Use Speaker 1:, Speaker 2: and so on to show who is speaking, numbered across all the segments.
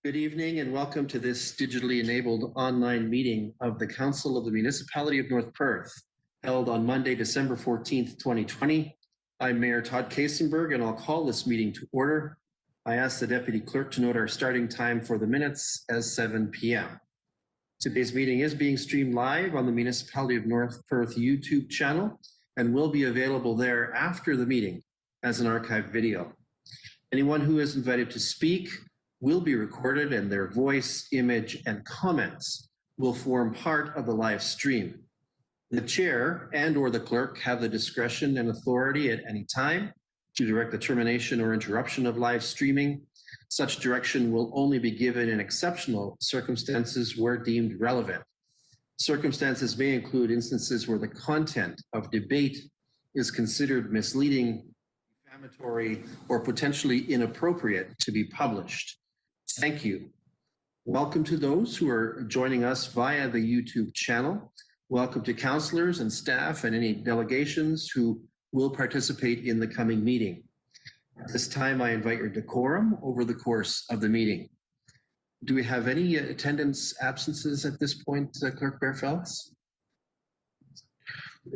Speaker 1: Good evening and welcome to this digitally enabled online meeting of the Council of the Municipality of North Perth, held on Monday, December 14th, 2020. I'm Mayor Todd Kasenberg and I'll call this meeting to order. I ask the Deputy Clerk to note our starting time for the minutes as 7 p.m. Today's meeting is being streamed live on the Municipality of North Perth YouTube channel and will be available there after the meeting as an archived video. Anyone who is invited to speak will be recorded and their voice, image, and comments will form part of the live stream. The chair and/or the clerk have the discretion and authority at any time to direct the termination or interruption of live streaming. Such direction will only be given in exceptional circumstances where deemed relevant. Circumstances may include instances where the content of debate is considered misleading, defamatory, or potentially inappropriate to be published. Thank you. Welcome to those who are joining us via the YouTube channel. Welcome to councillors and staff and any delegations who will participate in the coming meeting. At this time, I invite your decorum over the course of the meeting. Do we have any attendance absences at this point, Clerk Bearfelds?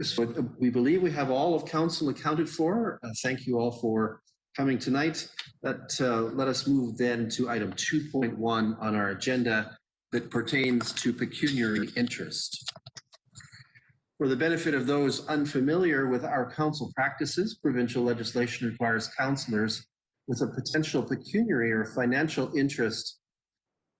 Speaker 1: So we believe we have all of council accounted for. Thank you all for coming tonight. Let us move then to item 2.1 on our agenda that pertains to pecuniary interest. For the benefit of those unfamiliar with our council practices, provincial legislation requires councillors with a potential pecuniary or financial interest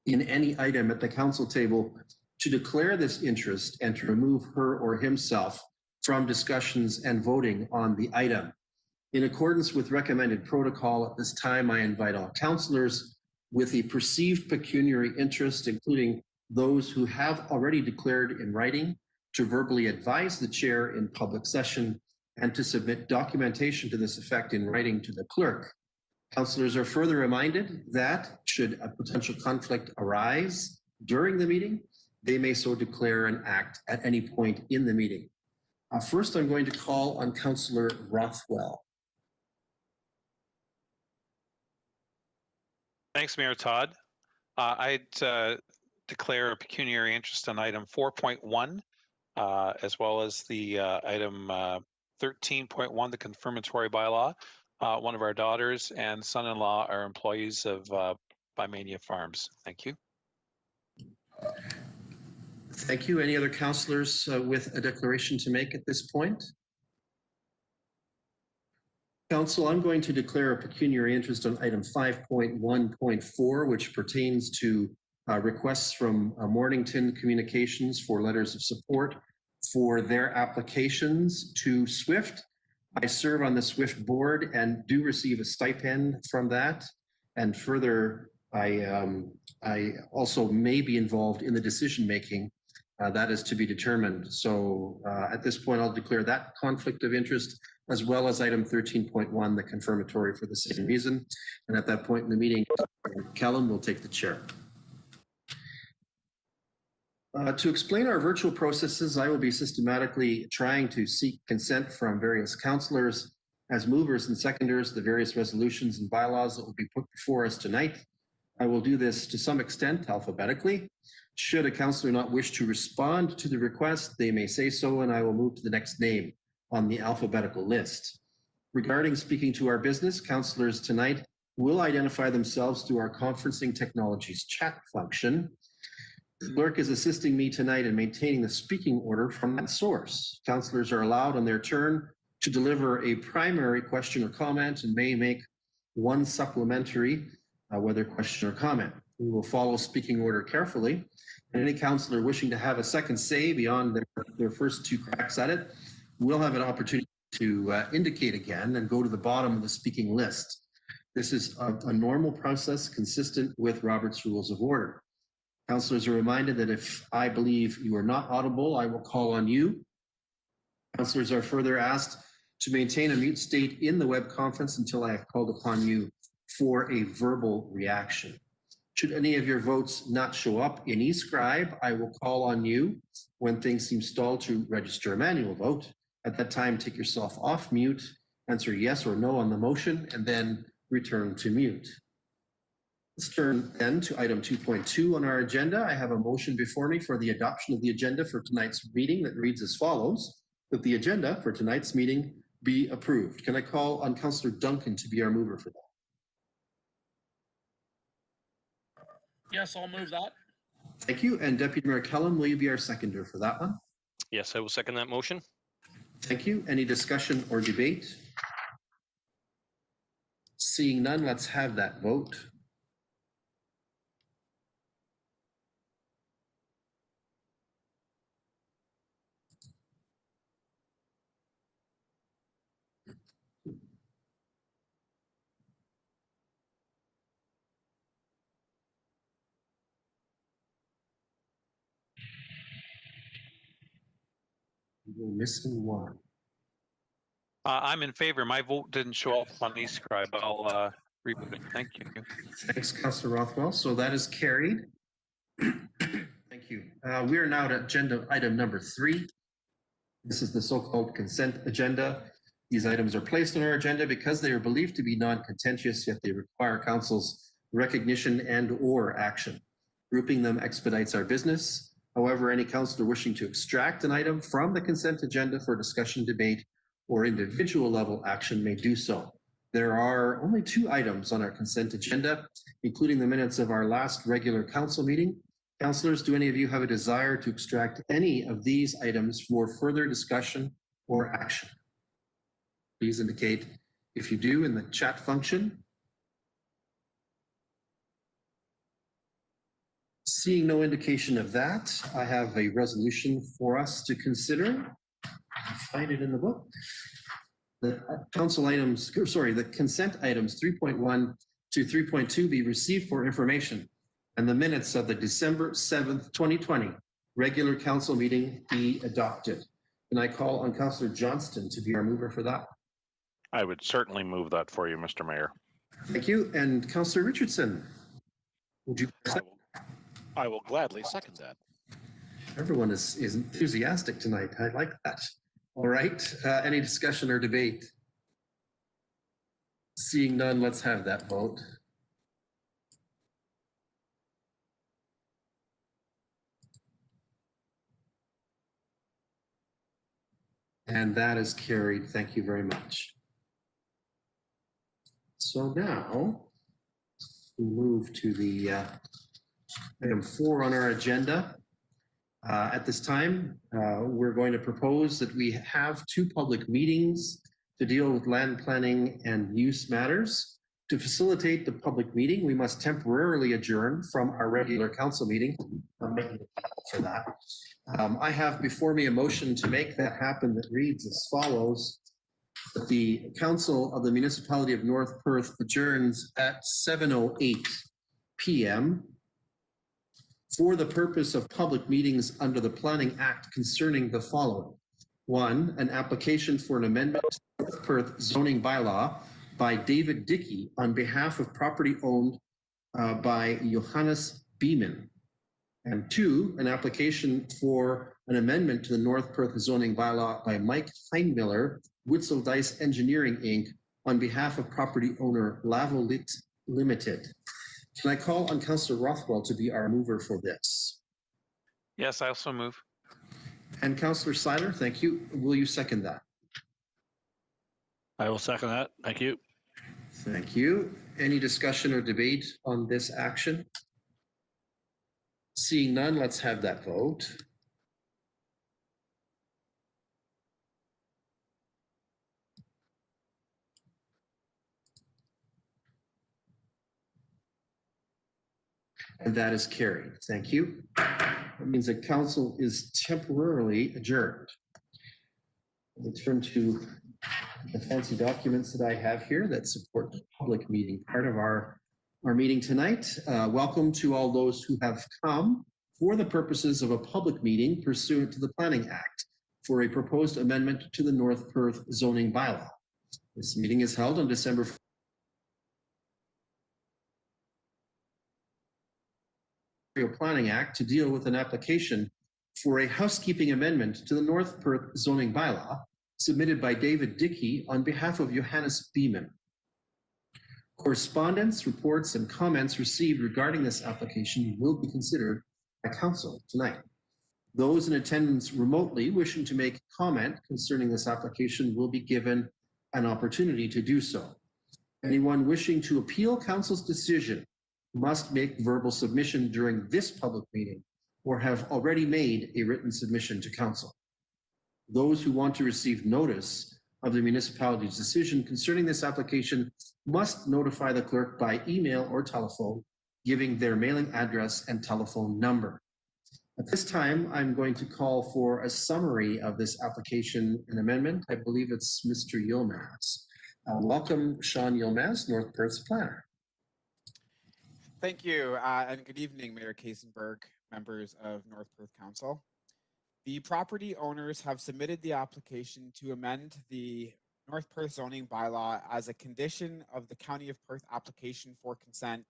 Speaker 1: in any item at the council table to declare this interest and to remove her or himself from discussions and voting on the item. In accordance with recommended protocol at this time, I invite all councillors with a perceived pecuniary interest, including those who have already declared in writing, to verbally advise the chair in public session and to submit documentation to this effect in writing to the clerk. Councillors are further reminded that should a potential conflict arise during the meeting, they may so declare and act at any point in the meeting. First, I'm going to call on Councillor Rothwell.
Speaker 2: Thanks, Mayor Todd. I'd declare a pecuniary interest on item 4.1, as well as the item 13.1, the confirmatory bylaw. One of our daughters and son-in-law are employees of Bimania Farms. Thank you.
Speaker 1: Thank you. Any other councillors with a declaration to make at this point? Council, I'm going to declare a pecuniary interest on item 5.1.4, which pertains to requests from Mornington Communications for letters of support for their applications to SWIFT. I serve on the SWIFT board and do receive a stipend from that. And further, I also may be involved in the decision-making. That is to be determined. So at this point, I'll declare that conflict of interest, as well as item 13.1, the confirmatory, for the same reason. And at that point in the meeting, Callum will take the chair. To explain our virtual processes, I will be systematically trying to seek consent from various councillors as movers and seconders, the various resolutions and bylaws that will be put before us tonight. I will do this to some extent alphabetically. Should a councillor not wish to respond to the request, they may say so, and I will move to the next name on the alphabetical list. Regarding speaking to our business, councillors tonight will identify themselves through our conferencing technologies chat function. The clerk is assisting me tonight in maintaining the speaking order from that source. Councillors are allowed on their turn to deliver a primary question or comment and may make one supplementary whether question or comment. We will follow speaking order carefully, and any councillor wishing to have a second say beyond their first two cracks at it will have an opportunity to indicate again and go to the bottom of the speaking list. This is a normal process consistent with Robert's Rules of Order. Councillors are reminded that if I believe you are not audible, I will call on you. Councillors are further asked to maintain a mute state in the web conference until I have called upon you for a verbal reaction. Should any of your votes not show up in eScribe, I will call on you when things seem stalled to register a manual vote. At that time, take yourself off mute, answer yes or no on the motion, and then return to mute. Let's turn then to item 2.2 on our agenda. I have a motion before me for the adoption of the agenda for tonight's meeting that reads as follows, that the agenda for tonight's meeting be approved. Can I call on Councillor Duncan to be our mover for that?
Speaker 3: Yes, I'll move that.
Speaker 1: Thank you. And Deputy Mayor Kellum, will you be our seconder for that one?
Speaker 4: Yes, I will second that motion.
Speaker 1: Thank you. Any discussion or debate? Seeing none, let's have that vote. We're missing one.
Speaker 2: I'm in favor. My vote didn't show up on eScribe. I'll reboot it. Thank you.
Speaker 1: Thanks, Councillor Rothwell. So that is carried. Thank you. We are now at agenda item number 3. This is the so-called consent agenda. These items are placed on our agenda because they are believed to be non-contentious, yet they require council's recognition and or action. Grouping them expedites our business. However, any councillor wishing to extract an item from the consent agenda for discussion, debate, or individual level action may do so. There are only 2 items on our consent agenda, including the minutes of our last regular council meeting. Councillors, do any of you have a desire to extract any of these items for further discussion or action? Please indicate if you do in the chat function. Seeing no indication of that, I have a resolution for us to consider. I find it in the book. The the consent items 3.1 to 3.2 be received for information, and the minutes of the December 7th, 2020 regular council meeting be adopted. And I call on Councillor Johnston to be our mover for that.
Speaker 5: I would certainly move that for you, Mr. Mayor.
Speaker 1: Thank you. And Councillor Richardson, would you?
Speaker 6: I will gladly second that.
Speaker 1: Everyone is enthusiastic tonight. I like that. All right. Any discussion or debate? Seeing none, let's have that vote. And that is carried. Thank you very much. So now we move to the item 4 on our agenda. At this time, we're going to propose that we have 2 public meetings to deal with land planning and use matters. To facilitate the public meeting, we must temporarily adjourn from our regular council meeting. I'm making for that. I have before me a motion to make that happen that reads as follows. That the Council of the Municipality of North Perth adjourns at 7:08 p.m. for the purpose of public meetings under the Planning Act concerning the following. 1, an application for an amendment to the North Perth zoning bylaw by David Dickey on behalf of property owned by Johannes Beeman. And 2, an application for an amendment to the North Perth zoning bylaw by Mike Heinmiller, Witzel Dice Engineering, Inc., on behalf of property owner Lavolit Limited. Can I call on Councillor Rothwell to be our mover for this?
Speaker 2: Yes, I also move.
Speaker 1: And Councillor Seiler, thank you. Will you second that?
Speaker 6: I will second that. Thank you.
Speaker 1: Thank you. Any discussion or debate on this action? Seeing none, let's have that vote. And that is carried. Thank you. That means that council is temporarily adjourned. We'll turn to the fancy documents that I have here that support the public meeting part of our meeting tonight. Welcome to all those who have come for the purposes of a public meeting pursuant to the Planning Act for a proposed amendment to the North Perth zoning bylaw. This meeting is held on December Planning Act to deal with an application for a housekeeping amendment to the North Perth zoning bylaw submitted by David Dickey on behalf of Johannes Beeman. Correspondence, reports, and comments received regarding this application will be considered by council tonight. Those in attendance remotely wishing to make comment concerning this application will be given an opportunity to do so. Anyone wishing to appeal council's decision must make verbal submission during this public meeting or have already made a written submission to council. Those who want to receive notice of the municipality's decision concerning this application must notify the clerk by email or telephone, giving their mailing address and telephone number. At this time, I'm going to call for a summary of this application and amendment. I believe it's Mr. Yilmaz. Welcome, Sean Yilmaz, North Perth's planner.
Speaker 7: Thank you, and good evening, Mayor Kasenberg, members of North Perth Council. The property owners have submitted the application to amend the North Perth zoning bylaw as a condition of the County of Perth application for consent,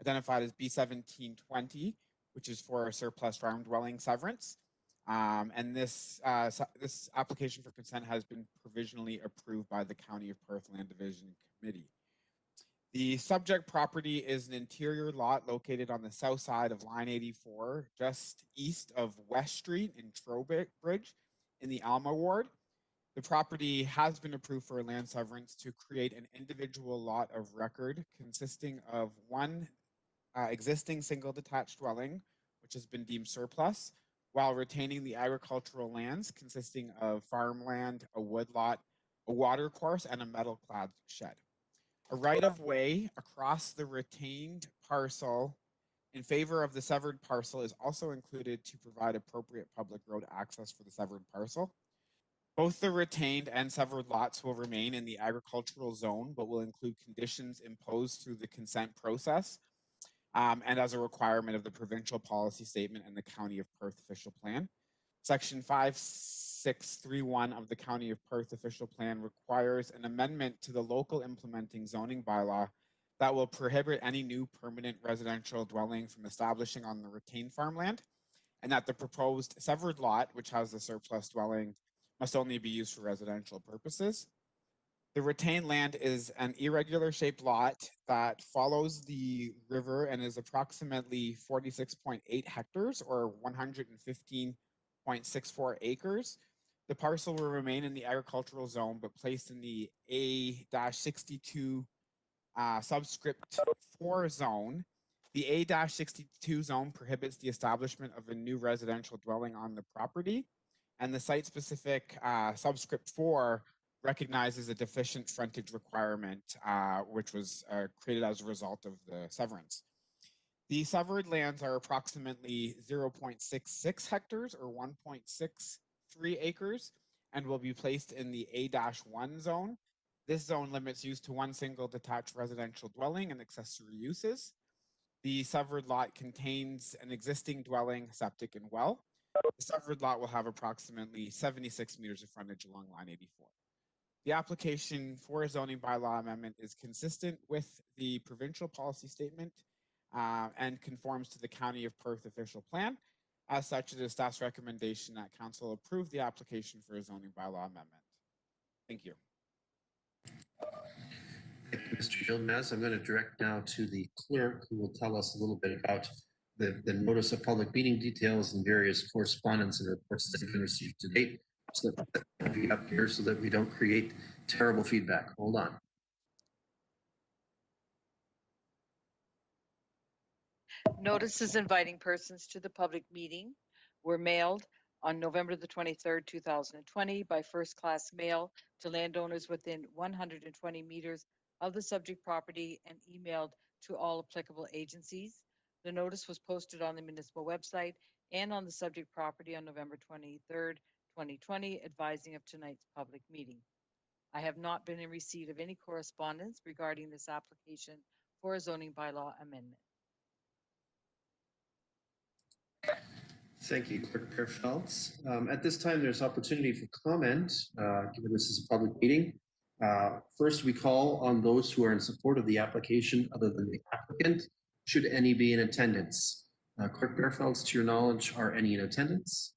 Speaker 7: identified as B1720, which is for a surplus farm dwelling severance. And this application for consent has been provisionally approved by the County of Perth Land Division Committee. The subject property is an interior lot located on the south side of Line 84, just east of West Street in Trowbridge in the Alma ward. The property has been approved for a land severance to create an individual lot of record consisting of one existing single detached dwelling, which has been deemed surplus, while retaining the agricultural lands consisting of farmland, a woodlot, a water course, and a metal clad shed. A right-of-way across the retained parcel in favor of the severed parcel is also included to provide appropriate public road access for the severed parcel. Both the retained and severed lots will remain in the agricultural zone, but will include conditions imposed through the consent process and as a requirement of the provincial policy statement and the County of Perth official plan. Section 5631 of the County of Perth official plan requires an amendment to the local implementing zoning bylaw that will prohibit any new permanent residential dwelling from establishing on the retained farmland, and that the proposed severed lot, which has the surplus dwelling, must only be used for residential purposes. The retained land is an irregular shaped lot that follows the river and is approximately 46.8 hectares or 115.64 acres. The parcel will remain in the agricultural zone, but placed in the A-62 subscript 4 zone. The A-62 zone prohibits the establishment of a new residential dwelling on the property, and the site-specific subscript 4 recognizes a deficient frontage requirement, which was created as a result of the severance. The severed lands are approximately 0.66 hectares or 1.63 acres and will be placed in the A-1 zone. This zone limits use to one single detached residential dwelling and accessory uses. The severed lot contains an existing dwelling, septic, and well. The severed lot will have approximately 76 meters of frontage along Line 84. The application for a zoning bylaw amendment is consistent with the provincial policy statement and conforms to the County of Perth official plan. As such, it is staff's recommendation that council approve the application for a zoning bylaw amendment. Thank you.
Speaker 1: Thank you, Mr. Yilmaz. I'm going to direct now to the clerk, who will tell us a little bit about the notice of public meeting details and various correspondence and reports that have been received to date. So that will be up here so that we don't create terrible feedback. Hold on.
Speaker 8: Notices inviting persons to the public meeting were mailed on November the 23rd, 2020 by first-class mail to landowners within 120 meters of the subject property and emailed to all applicable agencies. The notice was posted on the municipal website and on the subject property on November 23rd, 2020, advising of tonight's public meeting. I have not been in receipt of any correspondence regarding this application for a zoning bylaw amendment.
Speaker 1: Thank you, Clerk Perfeldt. At this time, there's opportunity for comment, given this is a public meeting. First, we call on those who are in support of the application other than the applicant, should any be in attendance. Clerk Perfeldt, to your knowledge, are any in attendance?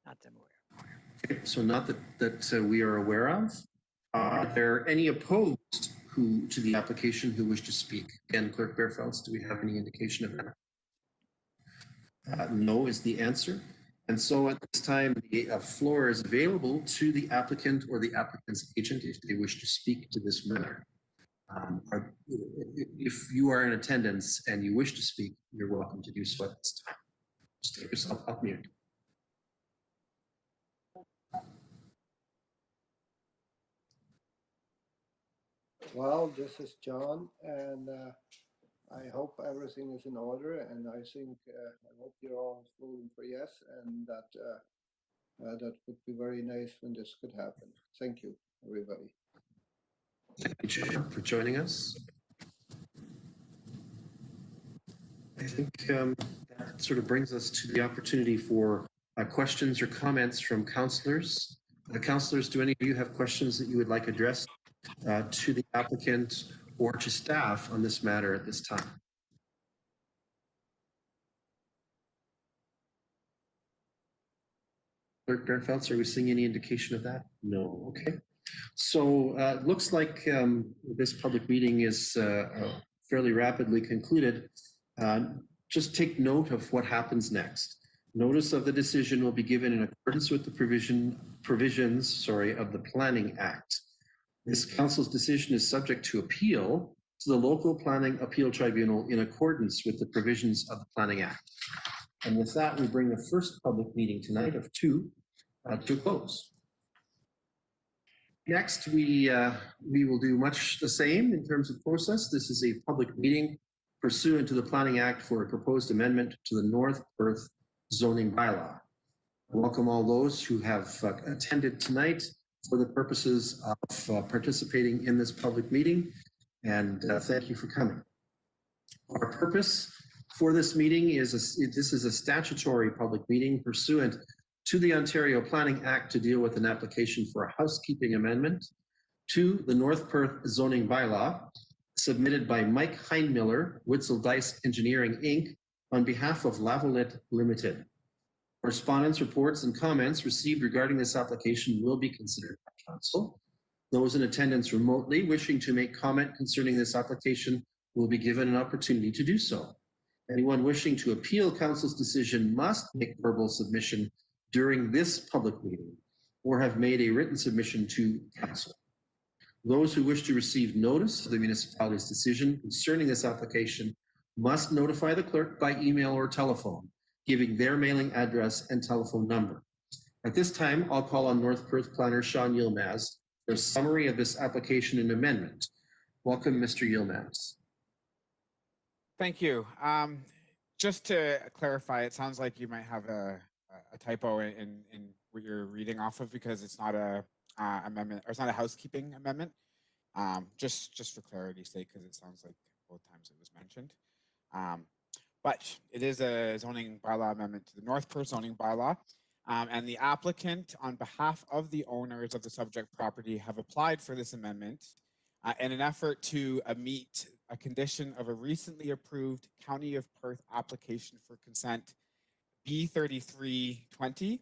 Speaker 8: Not that I'm aware.
Speaker 1: Okay, so not that we are aware of. Are there any opposed to the application who wish to speak? Again, Clerk Bearfelds, do we have any indication of that? No is the answer. And so at this time, the floor is available to the applicant or the applicant's agent if they wish to speak to this matter. If you are in attendance and you wish to speak, you're welcome to do so at this time. Just take yourself off mute.
Speaker 9: Well, this is John, and I hope everything is in order, and I think I hope you're all voting for yes, and that that would be very nice when this could happen. Thank you, everybody.
Speaker 1: Thank you, Chair, for joining us. I think that sort of brings us to the opportunity for questions or comments from councillors. Councillors, do any of you have questions that you would like addressed to the applicant or to staff on this matter at this time? Clerk Bernfelds, are we seeing any indication of that? No. Okay. So it looks like this public meeting is fairly rapidly concluded. Just take note of what happens next. Notice of the decision will be given in accordance with the provisions of the Planning Act. This council's decision is subject to appeal to the local planning appeal tribunal in accordance with the provisions of the Planning Act. And with that, we bring the first public meeting tonight of two to a close. Next, we will do much the same in terms of process. This is a public meeting pursuant to the Planning Act for a proposed amendment to the North Perth zoning bylaw. I welcome all those who have attended tonight for the purposes of participating in this public meeting, and thank you for coming. Our purpose for this meeting is this is a statutory public meeting pursuant to the Ontario Planning Act to deal with an application for a housekeeping amendment to the North Perth zoning bylaw submitted by Mike Heinmiller, Witzel Dice Engineering, Inc., on behalf of Lavalette Limited. Correspondence, reports, and comments received regarding this application will be considered by council. Those in attendance remotely wishing to make comment concerning this application will be given an opportunity to do so. Anyone wishing to appeal council's decision must make verbal submission during this public meeting or have made a written submission to council. Those who wish to receive notice of the municipality's decision concerning this application must notify the clerk by email or telephone, giving their mailing address and telephone number. At this time, I'll call on North Perth planner Sean Yilmaz for a summary of this application and amendment. Welcome, Mr. Yilmaz.
Speaker 7: Thank you. Just to clarify, it sounds like you might have a typo in what you're reading off of, because it's not a amendment, or it's not a housekeeping amendment. Just for clarity's sake, because it sounds like both times it was mentioned. But it is a zoning bylaw amendment to the North Perth zoning bylaw. And the applicant, on behalf of the owners of the subject property, have applied for this amendment in an effort to meet a condition of a recently approved County of Perth application for consent B3320,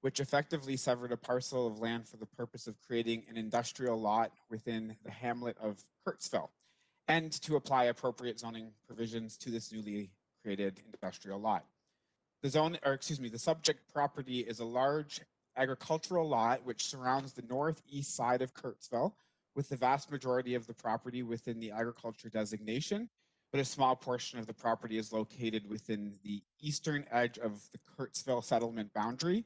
Speaker 7: which effectively severed a parcel of land for the purpose of creating an industrial lot within the hamlet of Kurtzville, and to apply appropriate zoning provisions to this newly created industrial lot. The subject property is a large agricultural lot which surrounds the northeast side of Kurtzville, with the vast majority of the property within the agriculture designation, but a small portion of the property is located within the eastern edge of the Kurtzville settlement boundary.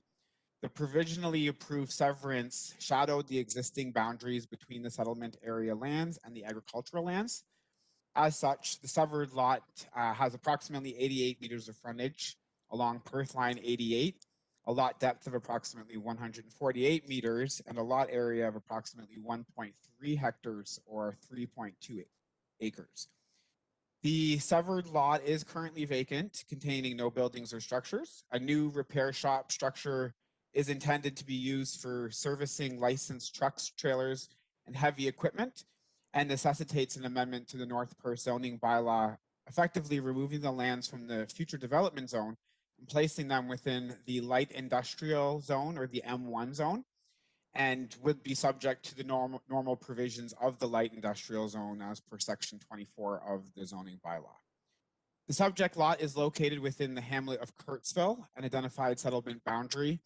Speaker 7: The provisionally approved severance shadowed the existing boundaries between the settlement area lands and the agricultural lands. As such, the severed lot has approximately 88 meters of frontage along Perth Line 88, a lot depth of approximately 148 meters, and a lot area of approximately 1.3 hectares or 3.2 acres. The severed lot is currently vacant, containing no buildings or structures. A new repair shop structure is intended to be used for servicing licensed trucks, trailers, and heavy equipment, and necessitates an amendment to the North Perth zoning bylaw, effectively removing the lands from the future development zone and placing them within the light industrial zone, or the M1 zone, and would be subject to the normal provisions of the light industrial zone as per section 24 of the zoning bylaw. The subject lot is located within the hamlet of Kurtzville, an identified settlement boundary,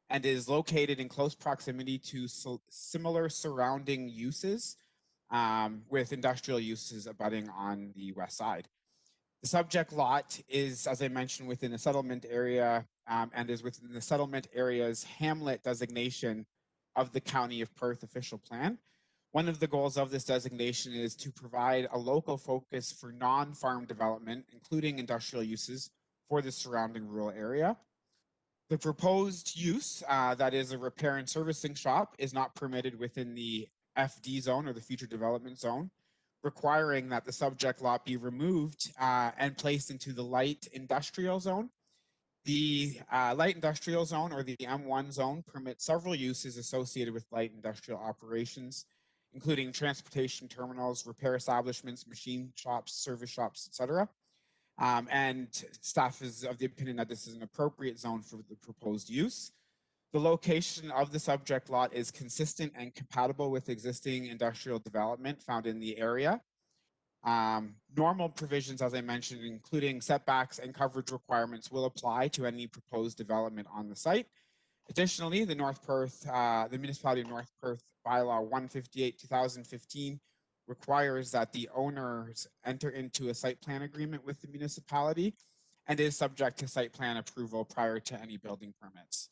Speaker 7: and is located in close proximity to similar surrounding uses, with industrial uses abutting on the west side. The subject lot is, as I mentioned, within the settlement area, and is within the settlement area's hamlet designation of the County of Perth official plan. One of the goals of this designation is to provide a local focus for non-farm development, including industrial uses, for the surrounding rural area. The proposed use, that is a repair and servicing shop, is not permitted within the FD zone or the future development zone, requiring that the subject lot be removed and placed into the light industrial zone. The light industrial zone, or the M1 zone, permits several uses associated with light industrial operations, including transportation terminals, repair establishments, machine shops, service shops, etc. And staff is of the opinion that this is an appropriate zone for the proposed use. The location of the subject lot is consistent and compatible with existing industrial development found in the area. Normal provisions, as I mentioned, including setbacks and coverage requirements, will apply to any proposed development on the site. Additionally, the municipality of North Perth bylaw 158/2015 requires that the owners enter into a site plan agreement with the municipality and is subject to site plan approval prior to any building permits.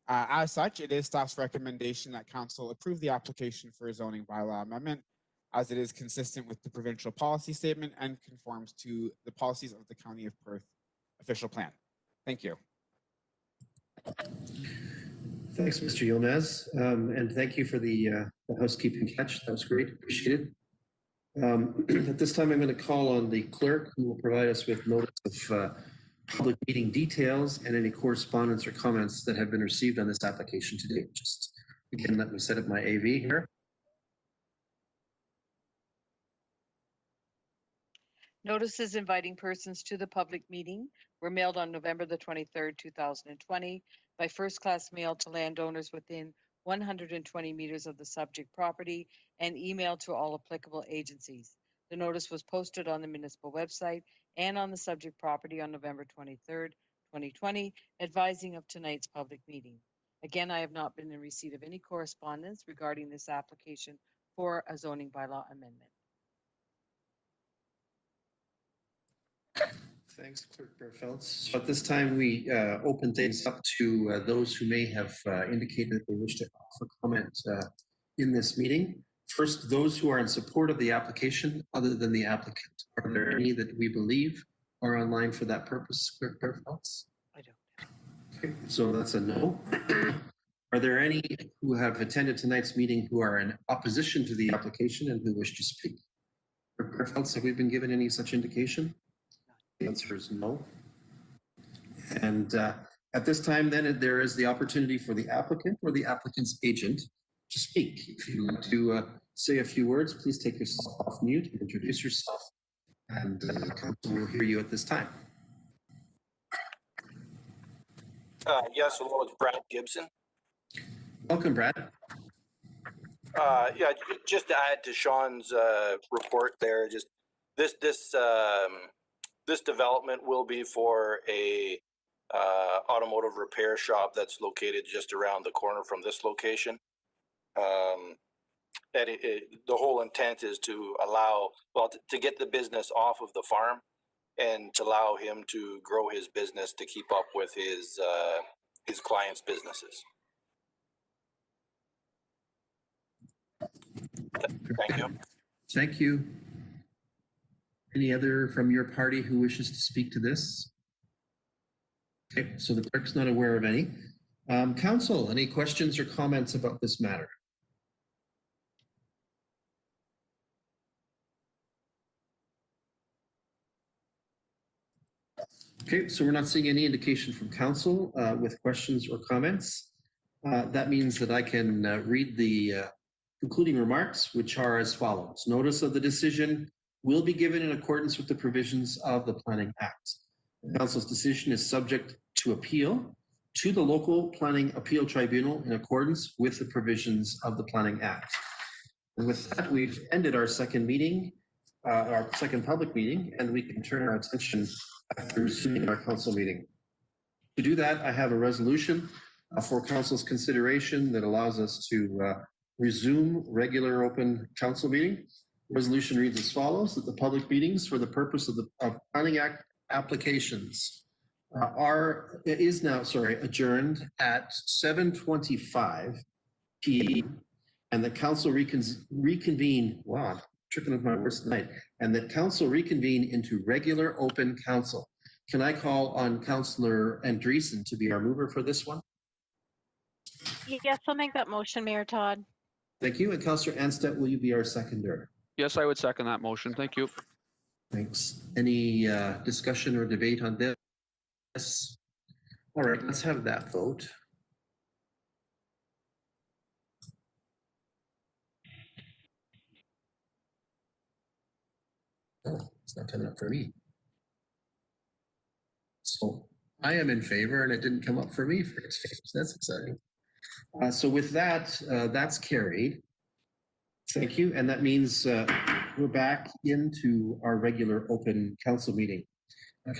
Speaker 7: As such, it is staff's recommendation that council approve the application for a zoning bylaw amendment, as it is consistent with the provincial policy statement and conforms to the policies of the County of Perth official plan. Thank you.
Speaker 1: Thanks, Mr. Yilmaz, and thank you for the housekeeping catch. That was great. Appreciate it. At this time, I'm going to call on the clerk, who will provide us with notice of public meeting details and any correspondence or comments that have been received on this application today. Just again, let me set up my AV here.
Speaker 8: Notices inviting persons to the public meeting were mailed on November the 23rd, 2020 by first-class mail to landowners within 120 meters of the subject property and emailed to all applicable agencies. The notice was posted on the municipal website and on the subject property on November 23rd, 2020, advising of tonight's public meeting. Again, I have not been in receipt of any correspondence regarding this application for a zoning bylaw amendment.
Speaker 1: Thanks, Clerk Berfeldt. So at this time, we open things up to those who may have indicated that they wish to offer comment in this meeting. First, those who are in support of the application other than the applicant. Are there any that we believe are online for that purpose, Clerk Berfeldt?
Speaker 8: I don't.
Speaker 1: Okay, so that's a no. Are there any who have attended tonight's meeting who are in opposition to the application and who wish to speak? Clerk Berfeldt, have we been given any such indication? The answer is no. And at this time, then, there is the opportunity for the applicant or the applicant's agent to speak. If you'd like to say a few words, please take yourself off mute and introduce yourself. And the council will hear you at this time.
Speaker 10: Yes, hello, it's Brad Gibson.
Speaker 1: Welcome, Brad.
Speaker 10: Yeah, just to add to Sean's report there, just this development will be for a automotive repair shop that's located just around the corner from this location. And the whole intent is to allow, well, to get the business off of the farm and to allow him to grow his business to keep up with his clients' businesses. Thank you.
Speaker 1: Thank you. Any other from your party who wishes to speak to this? Okay, so the clerk's not aware of any. Council, any questions or comments about this matter? Okay, so we're not seeing any indication from council with questions or comments. That means that I can read the concluding remarks, which are as follows. Notice of the decision will be given in accordance with the provisions of the Planning Act. The council's decision is subject to appeal. to the local planning appeal tribunal in accordance with the provisions of the Planning Act. And with that, we've ended our second meeting, our second public meeting, and we can turn our attention to resuming our council meeting. To do that, I have a resolution for council's consideration that allows us to resume regular open council meeting. Resolution reads as follows: that the public meetings for the purpose of the Planning Act applications is now adjourned at 7:25 p.m. and the council reconvene. Wow, I'm tripping with my words tonight. And that council reconvene into regular open council. Can I call on Councillor Andreessen to be our mover for this one?
Speaker 11: Yes, I'll make that motion, Mayor Todd.
Speaker 1: Thank you. And Councillor Anstett, will you be our seconder?
Speaker 3: Yes, I would second that motion. Thank you.
Speaker 1: Thanks. Any discussion or debate on this? All right, let's have that vote. Oh, it's not coming up for me. So I am in favor, and it didn't come up for me for exchange. That's exciting. So with that, that's carried. Thank you. And that means we're back into our regular open council meeting.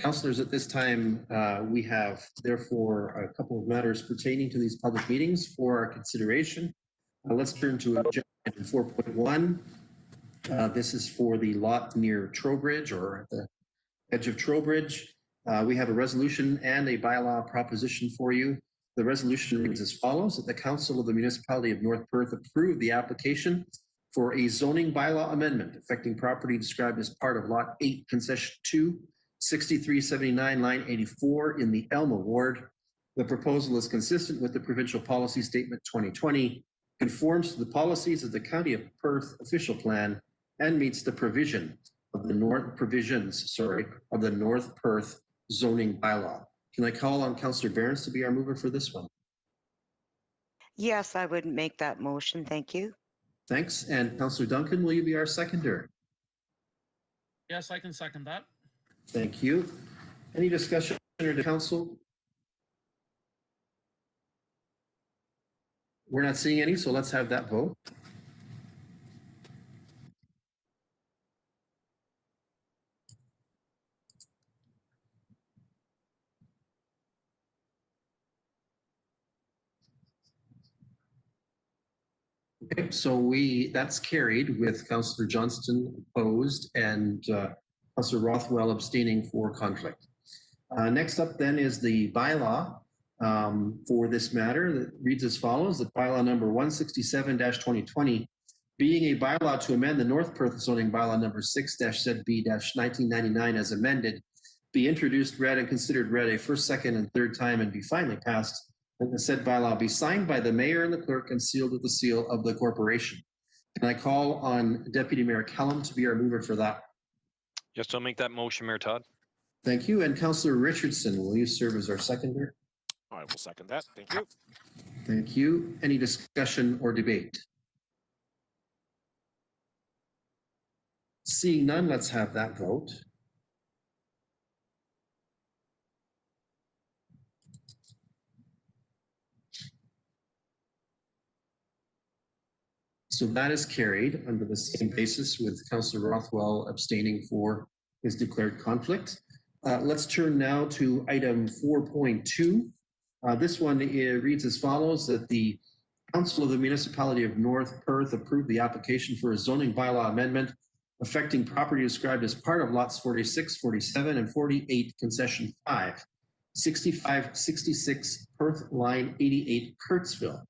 Speaker 1: Councillors, at this time, we have therefore a couple of matters pertaining to these public meetings for our consideration. Let's turn to agenda item 4.1. This is for the lot near Trowbridge, or at the edge of Trowbridge. We have a resolution and a bylaw proposition for you. The resolution reads as follows: that the Council of the Municipality of North Perth approve the application for a zoning bylaw amendment affecting property described as part of Lot 8, Concession 2, 6379, line 84 in the Elma Ward. The proposal is consistent with the Provincial Policy Statement 2020, conforms to the policies of the County of Perth official plan, and meets the provisions of the North Perth zoning bylaw. Can I call on Councillor Behrens to be our mover for this one?
Speaker 12: Yes, I would make that motion. Thank you.
Speaker 1: Thanks. And Councillor Duncan, will you be our seconder?
Speaker 3: Yes, I can second that.
Speaker 1: Thank you. Any discussion to council? We're not seeing any, so let's have that vote. Okay, so that's carried with Councillor Johnston opposed and Councillor Rothwell abstaining for conflict. Next up then is the bylaw for this matter that reads as follows: that bylaw number 167-2020, being a bylaw to amend the North Perth zoning bylaw number 6-ZB-1999 as amended, be introduced, read, and considered read a first, second, and third time, and be finally passed. And the said bylaw be signed by the mayor and the clerk and sealed with the seal of the corporation. Can I call on Deputy Mayor Callum to be our mover for that?
Speaker 4: Yes, I'll make that motion, Mayor Todd.
Speaker 1: Thank you. And Councillor Richardson, will you serve as our seconder?
Speaker 13: I will second that. Thank you.
Speaker 1: Thank you. Any discussion or debate? Seeing none, let's have that vote. So that is carried under the same basis, with Councillor Rothwell abstaining for his declared conflict. Let's turn now to item 4.2. This one reads as follows: that the Council of the Municipality of North Perth approve the application for a zoning bylaw amendment affecting property described as part of lots 46, 47, and 48, concession 5, 6566 Perth line 88, Kurtzville.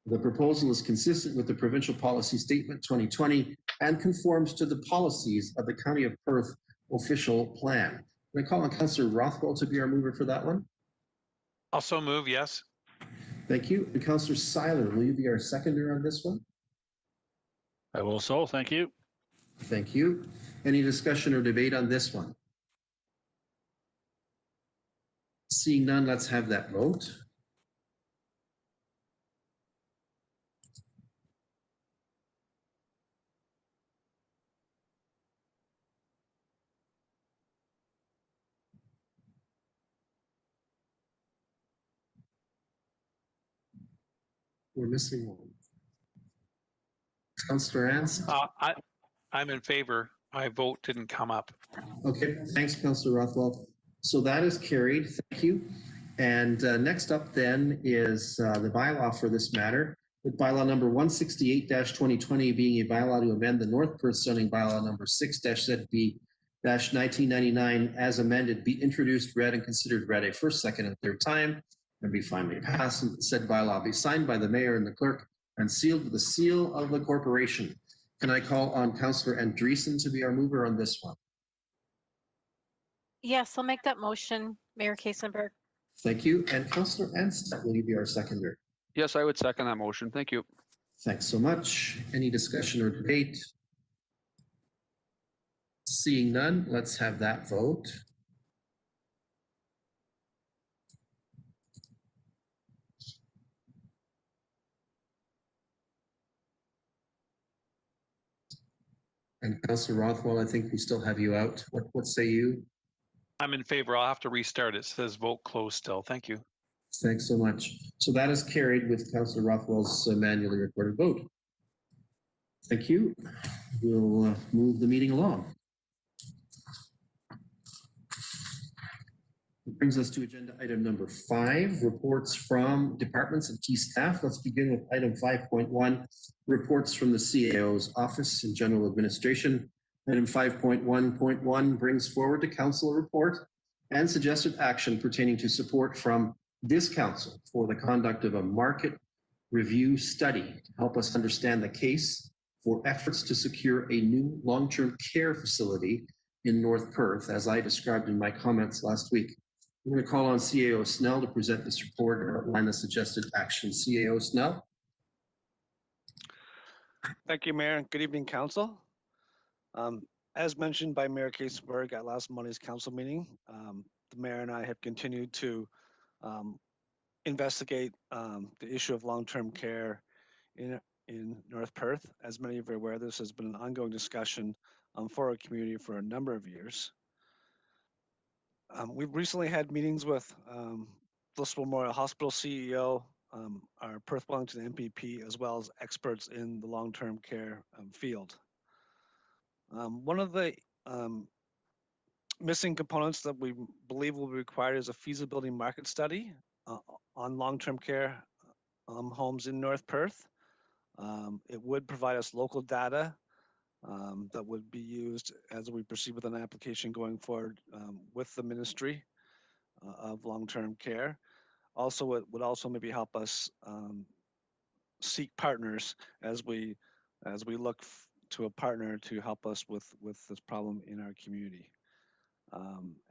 Speaker 1: The proposal is consistent with the Provincial Policy Statement 2020 and conforms to the policies of the County of Perth official plan. Can I call on Councillor Rothwell to be our mover for that one?
Speaker 2: Also move, yes.
Speaker 1: Thank you. And Councillor Seiler, will you be our seconder on this one?
Speaker 6: I will so. Thank you.
Speaker 1: Thank you. Any discussion or debate on this one? Seeing none, let's have that vote. We're missing one. Councillor Ernst?
Speaker 2: I'm in favor. My vote didn't come up.
Speaker 1: Okay, thanks, Councillor Rothwell. So that is carried. Thank you. And next up then is the bylaw for this matter, with bylaw number 168-2020 being a bylaw to amend the North Perth zoning bylaw number 6-ZB-1999 as amended, be introduced, read, and considered read a first, second, and third time, and be finally passed, and said bylaw be signed by the mayor and the clerk and sealed with the seal of the corporation. Can I call on Councillor Andreessen to be our mover on this one?
Speaker 11: Yes, I'll make that motion, Mayor Kasenberg.
Speaker 1: Thank you. And Councillor Ernst, will you be our seconder?
Speaker 3: Yes, I would second that motion. Thank you.
Speaker 1: Thanks so much. Any discussion or debate? Seeing none, let's have that vote. And Councillor Rothwell, I think we still have you out. What say you?
Speaker 2: I'm in favor. I'll have to restart. It says vote closed still. Thank you.
Speaker 1: Thanks so much. So that is carried with Councillor Rothwell's manually recorded vote. Thank you. We'll move the meeting along. It brings us to agenda item number 5, reports from departments and key staff. Let's begin with item 5.1, reports from the CAO's Office in General Administration. Item 5.1.1 brings forward to council a report and suggested action pertaining to support from this council for the conduct of a market review study to help us understand the case for efforts to secure a new long-term care facility in North Perth, as I described in my comments last week. I'm going to call on CAO Snell to present this report and outline the suggested action. CAO Snell.
Speaker 6: Thank you, Mayor. Good evening, Council. As mentioned by Mayor Kasenberg at last Monday's council meeting, the mayor and I have continued to investigate the issue of long-term care in North Perth. As many of you are aware, this has been an ongoing discussion for our community for a number of years. We've recently had meetings with Blissville Memorial Hospital CEO, our Perth Wellington MPP, as well as experts in the long-term care field. One of the missing components that we believe will be required is a feasibility market study on long-term care homes in North Perth. It would provide us local data that would be used as we proceed with an application going forward with the Ministry of Long-Term Care. Also, it would also maybe help us seek partners as we look to a partner to help us with this problem in our community.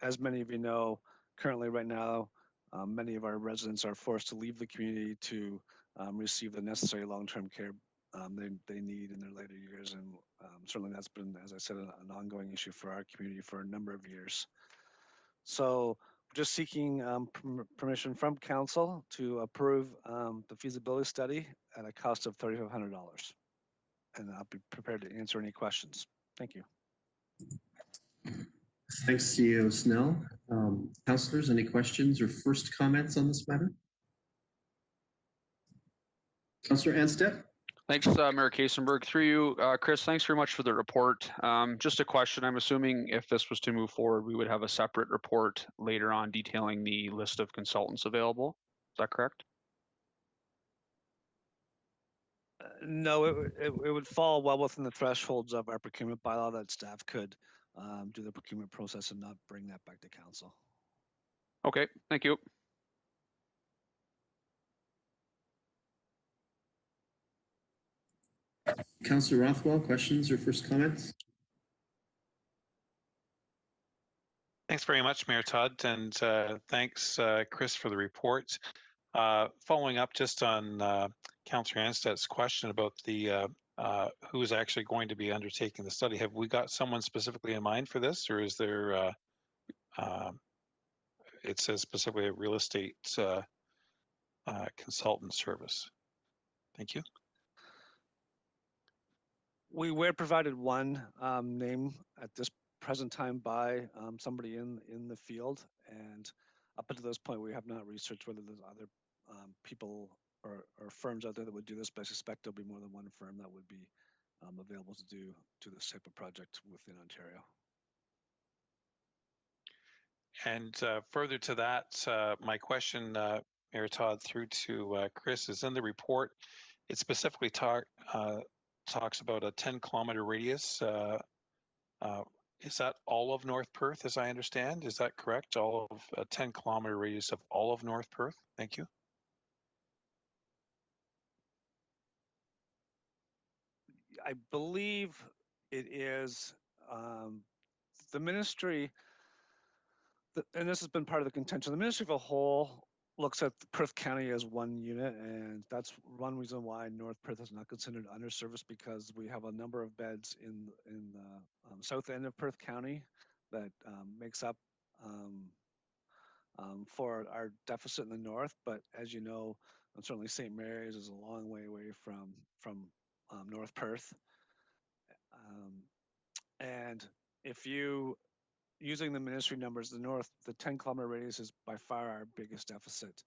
Speaker 6: As many of you know, currently right now, many of our residents are forced to leave the community to receive the necessary long-term care they need in their later years, and certainly that's been, as I said, an ongoing issue for our community for a number of years. So we're just seeking permission from council to approve the feasibility study at a cost of $3,500, and I'll be prepared to answer any questions. Thank you.
Speaker 1: Thanks, CEO Snell. Councillors, any questions or first comments on this matter? Councillor Anstead.
Speaker 3: Thanks, Mayor Kasenberg. Through you, Chris, thanks very much for the report. Just a question. I'm assuming if this was to move forward, we would have a separate report later on detailing the list of consultants available. Is that correct?
Speaker 6: No, it would fall well within the thresholds of our procurement bylaw that staff could do the procurement process and not bring that back to council.
Speaker 3: Okay, thank you.
Speaker 1: Councillor Rothwell, questions or first comments?
Speaker 2: Thanks very much, Mayor Todd, and thanks, Chris, for the report. Following up just on Councillor Ansted's question about the who is actually going to be undertaking the study, have we got someone specifically in mind for this, or is there, it says specifically a real estate consultant service? Thank you.
Speaker 6: We were provided one name at this present time by somebody in the field, and up until this point, we have not researched whether there's other people or firms out there that would do this, but I suspect there'll be more than one firm that would be available to do this type of project within Ontario.
Speaker 2: And further to that, my question, Mayor Todd, through to Chris, is in the report. It specifically talks about a 10-kilometer radius. Is that all of North Perth, as I understand? Is that correct? All of a 10-kilometer radius of all of North Perth? Thank you.
Speaker 6: I believe it is the ministry, and this has been part of the contention. The ministry of a whole looks at Perth County as one unit, and that's one reason why North Perth is not considered underserviced, because we have a number of beds in the south end of Perth County that makes up for our deficit in the north. But as you know, certainly St. Mary's is a long way away from North Perth. And if you, using the ministry numbers, the 10-kilometer radius is by far our biggest deficit.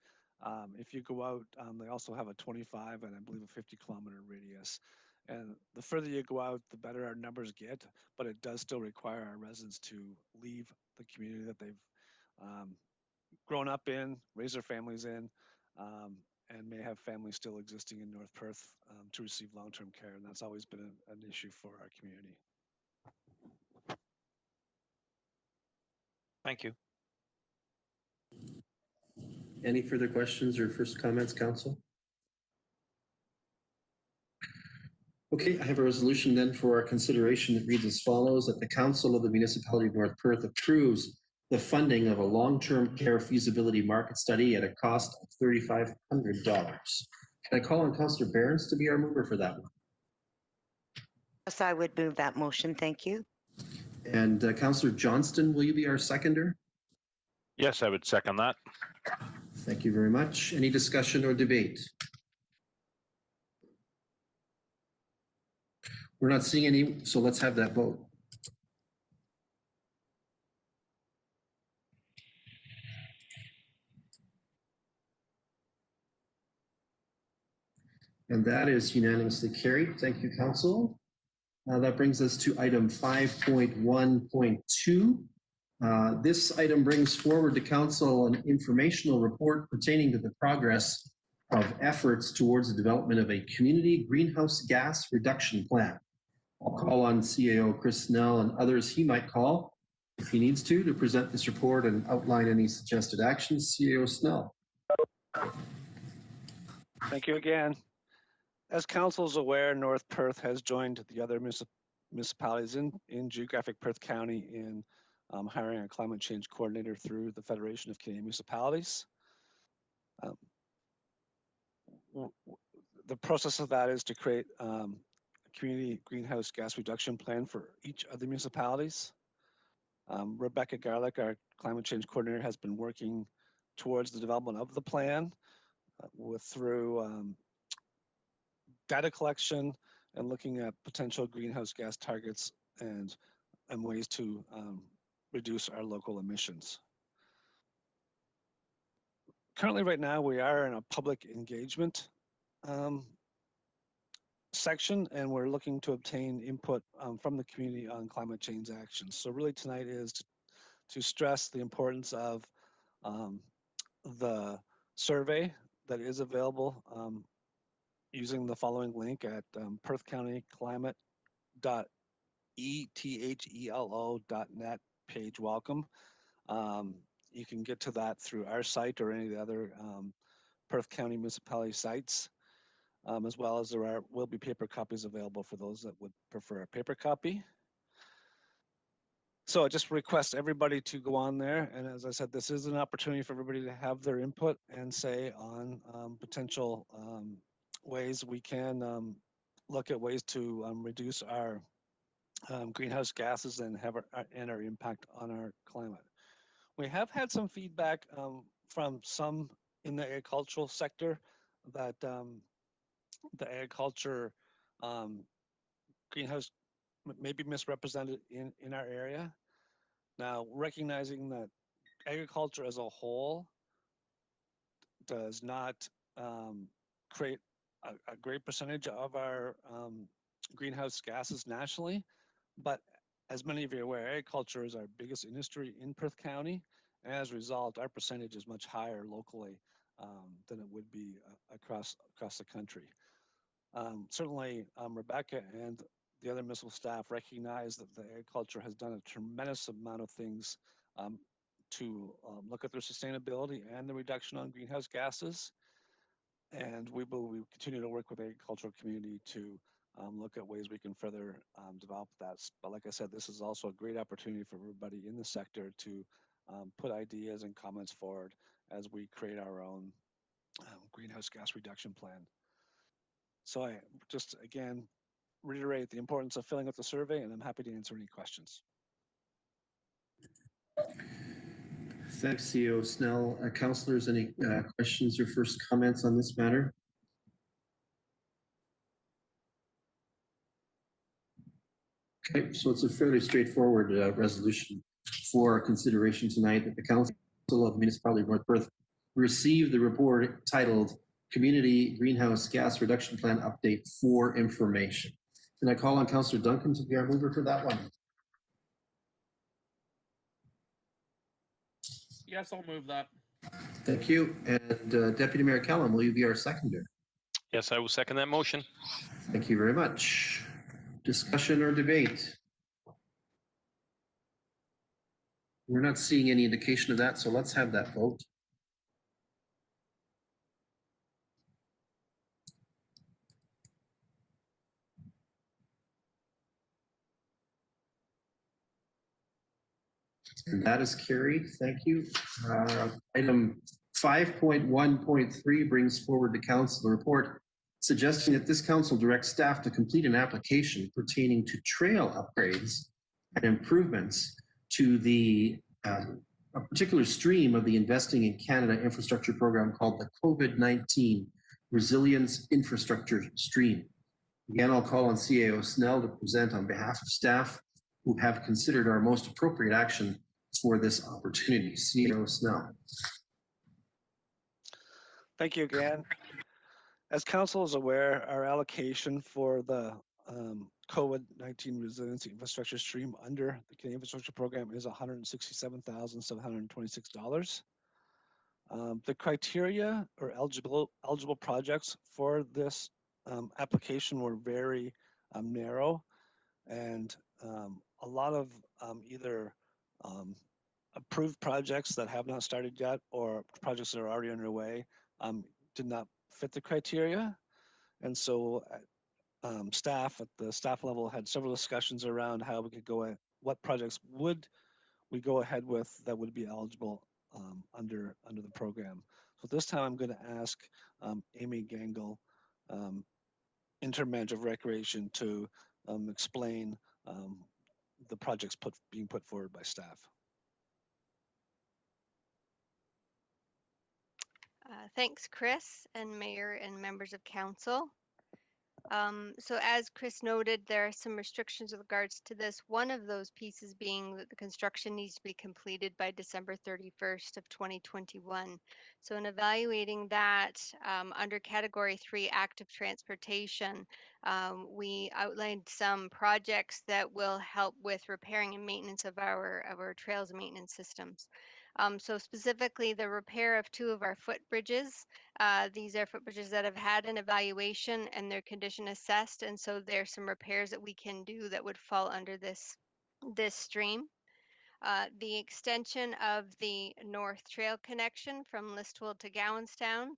Speaker 6: If you go out, they also have a 25 and I believe a 50-kilometer radius. And the further you go out, the better our numbers get, but it does still require our residents to leave the community that they've grown up in, raised their families in, and may have families still existing in North Perth to receive long-term care. And that's always been an issue for our community.
Speaker 2: Thank you.
Speaker 1: Any further questions or first comments, Council? Okay, I have a resolution then for our consideration that reads as follows: that the Council of the Municipality of North Perth approves the funding of a long-term care feasibility market study at a cost of $3,500. Can I call on Councillor Behrens to be our mover for that one?
Speaker 12: Yes, I would move that motion. Thank you.
Speaker 1: And Councillor Johnston, will you be our seconder?
Speaker 5: Yes, I would second that.
Speaker 1: Thank you very much. Any discussion or debate? We're not seeing any, so let's have that vote. And that is unanimously carried. Thank you, Council. That brings us to item 5.1.2. This item brings forward to Council an informational report pertaining to the progress of efforts towards the development of a community greenhouse gas reduction plan. I'll call on CAO Chris Snell and others he might call if he needs to present this report and outline any suggested actions. CAO Snell.
Speaker 6: Thank you again. As Council is aware, North Perth has joined the other municipalities in geographic Perth County in hiring a climate change coordinator through the Federation of Canadian Municipalities. The process of that is to create a community greenhouse gas reduction plan for each of the municipalities. Rebecca Garlick, our climate change coordinator, has been working towards the development of the plan through data collection and looking at potential greenhouse gas targets and ways to reduce our local emissions. Currently, right now, we are in a public engagement section, and we're looking to obtain input from the community on climate change actions. So really tonight is to stress the importance of the survey that is available using the following link at perthcountyclimate.ethelo.net page welcome. You can get to that through our site or any of the other Perth County municipality sites, as well as there will be paper copies available for those that would prefer a paper copy. So I just request everybody to go on there. And as I said, this is an opportunity for everybody to have their input and say on potential ways we can look at ways to reduce our greenhouse gases and have our impact on our climate. We have had some feedback from some in the agricultural sector that the agriculture greenhouse may be misrepresented in our area. Now, recognizing that agriculture as a whole does not create a great percentage of our greenhouse gases nationally. But as many of you are aware, agriculture is our biggest industry in Perth County. And as a result, our percentage is much higher locally than it would be across the country. Certainly, Rebecca and the other municipal staff recognize that the agriculture has done a tremendous amount of things to look at their sustainability and the reduction on greenhouse gases. And we will continue to work with the agricultural community to look at ways we can further develop that. But like I said, this is also a great opportunity for everybody in the sector to put ideas and comments forward as we create our own greenhouse gas reduction plan. So I just, again, reiterate the importance of filling out the survey, and I'm happy to answer any questions.
Speaker 1: Thanks, CEO Snell. Councillors, any questions or first comments on this matter? Okay, so it's a fairly straightforward resolution for consideration tonight that the Council of the Municipality of North Perth receive the report titled Community Greenhouse Gas Reduction Plan Update for information. Can I call on Councillor Duncan to be our mover for that one?
Speaker 14: Yes, I'll move that.
Speaker 1: Thank you. And Deputy Mayor Callum, will you be our seconder?
Speaker 4: Yes, I will second that motion.
Speaker 1: Thank you very much. Discussion or debate? We're not seeing any indication of that, so let's have that vote. And that is carried. Thank you. Item 5.1.3 brings forward to council a report suggesting that this council directs staff to complete an application pertaining to trail upgrades and improvements to the a particular stream of the Investing in Canada infrastructure program called the COVID-19 Resilience Infrastructure Stream. Again, I'll call on CAO Snell to present on behalf of staff who have considered our most appropriate action for this opportunity. CAO Snell.
Speaker 6: Thank you again. As council is aware, our allocation for the COVID-19 resiliency infrastructure stream under the Canadian Infrastructure Program is $167,726. The criteria or eligible projects for this application were very narrow, and a lot of either approved projects that have not started yet or projects that are already underway did not fit the criteria. And so staff at the staff level had several discussions around how we could go, what projects would we go ahead with that would be eligible under the program. So this time I'm going to ask Amy Gangle, Interim Manager of Recreation, to explain the projects being put forward by staff.
Speaker 11: Thanks, Chris, and Mayor and members of Council. So as Chris noted, there are some restrictions with regards to this. One of those pieces being that the construction needs to be completed by December 31st of 2021. So in evaluating that under Category 3 active transportation, we outlined some projects that will help with repairing and maintenance of our trails and maintenance systems. So specifically the repair of 2 of our footbridges. These are footbridges that have had an evaluation and their condition assessed, and so there's some repairs that we can do that would fall under this stream. The extension of the North Trail connection from Listowel to Gowanstown.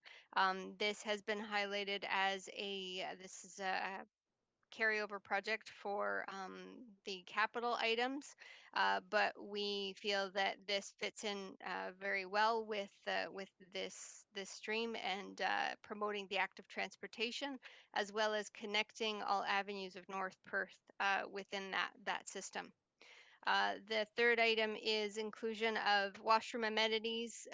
Speaker 11: This has been highlighted as this is a carryover project for the capital items, but we feel that this fits in very well with this stream and promoting the active transportation, as well as connecting all avenues of North Perth within that system. The third item is inclusion of washroom amenities.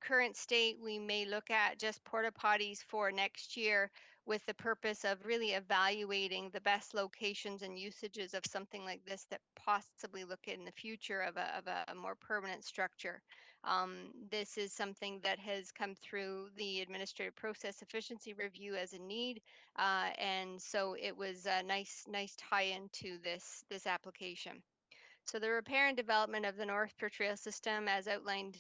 Speaker 11: Current state, we may look at just porta potties for next year. with the purpose of really evaluating the best locations and usages of something like this that possibly look in the future of a more permanent structure. This is something that has come through the administrative process efficiency review as a need, and so it was a nice tie-in to this application. So the repair and development of the North Perth Trail System, as I outlined,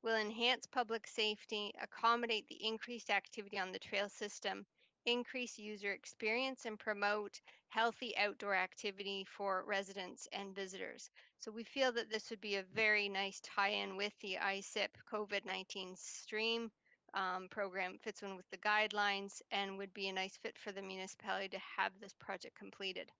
Speaker 11: will enhance public safety, accommodate the increased activity on the trail system, increase user experience, and promote healthy outdoor activity for residents and visitors. So we feel that this would be a very nice tie-in with the ICIP COVID-19 stream program, fits in with the guidelines, and would be a nice fit for the municipality to have this project completed.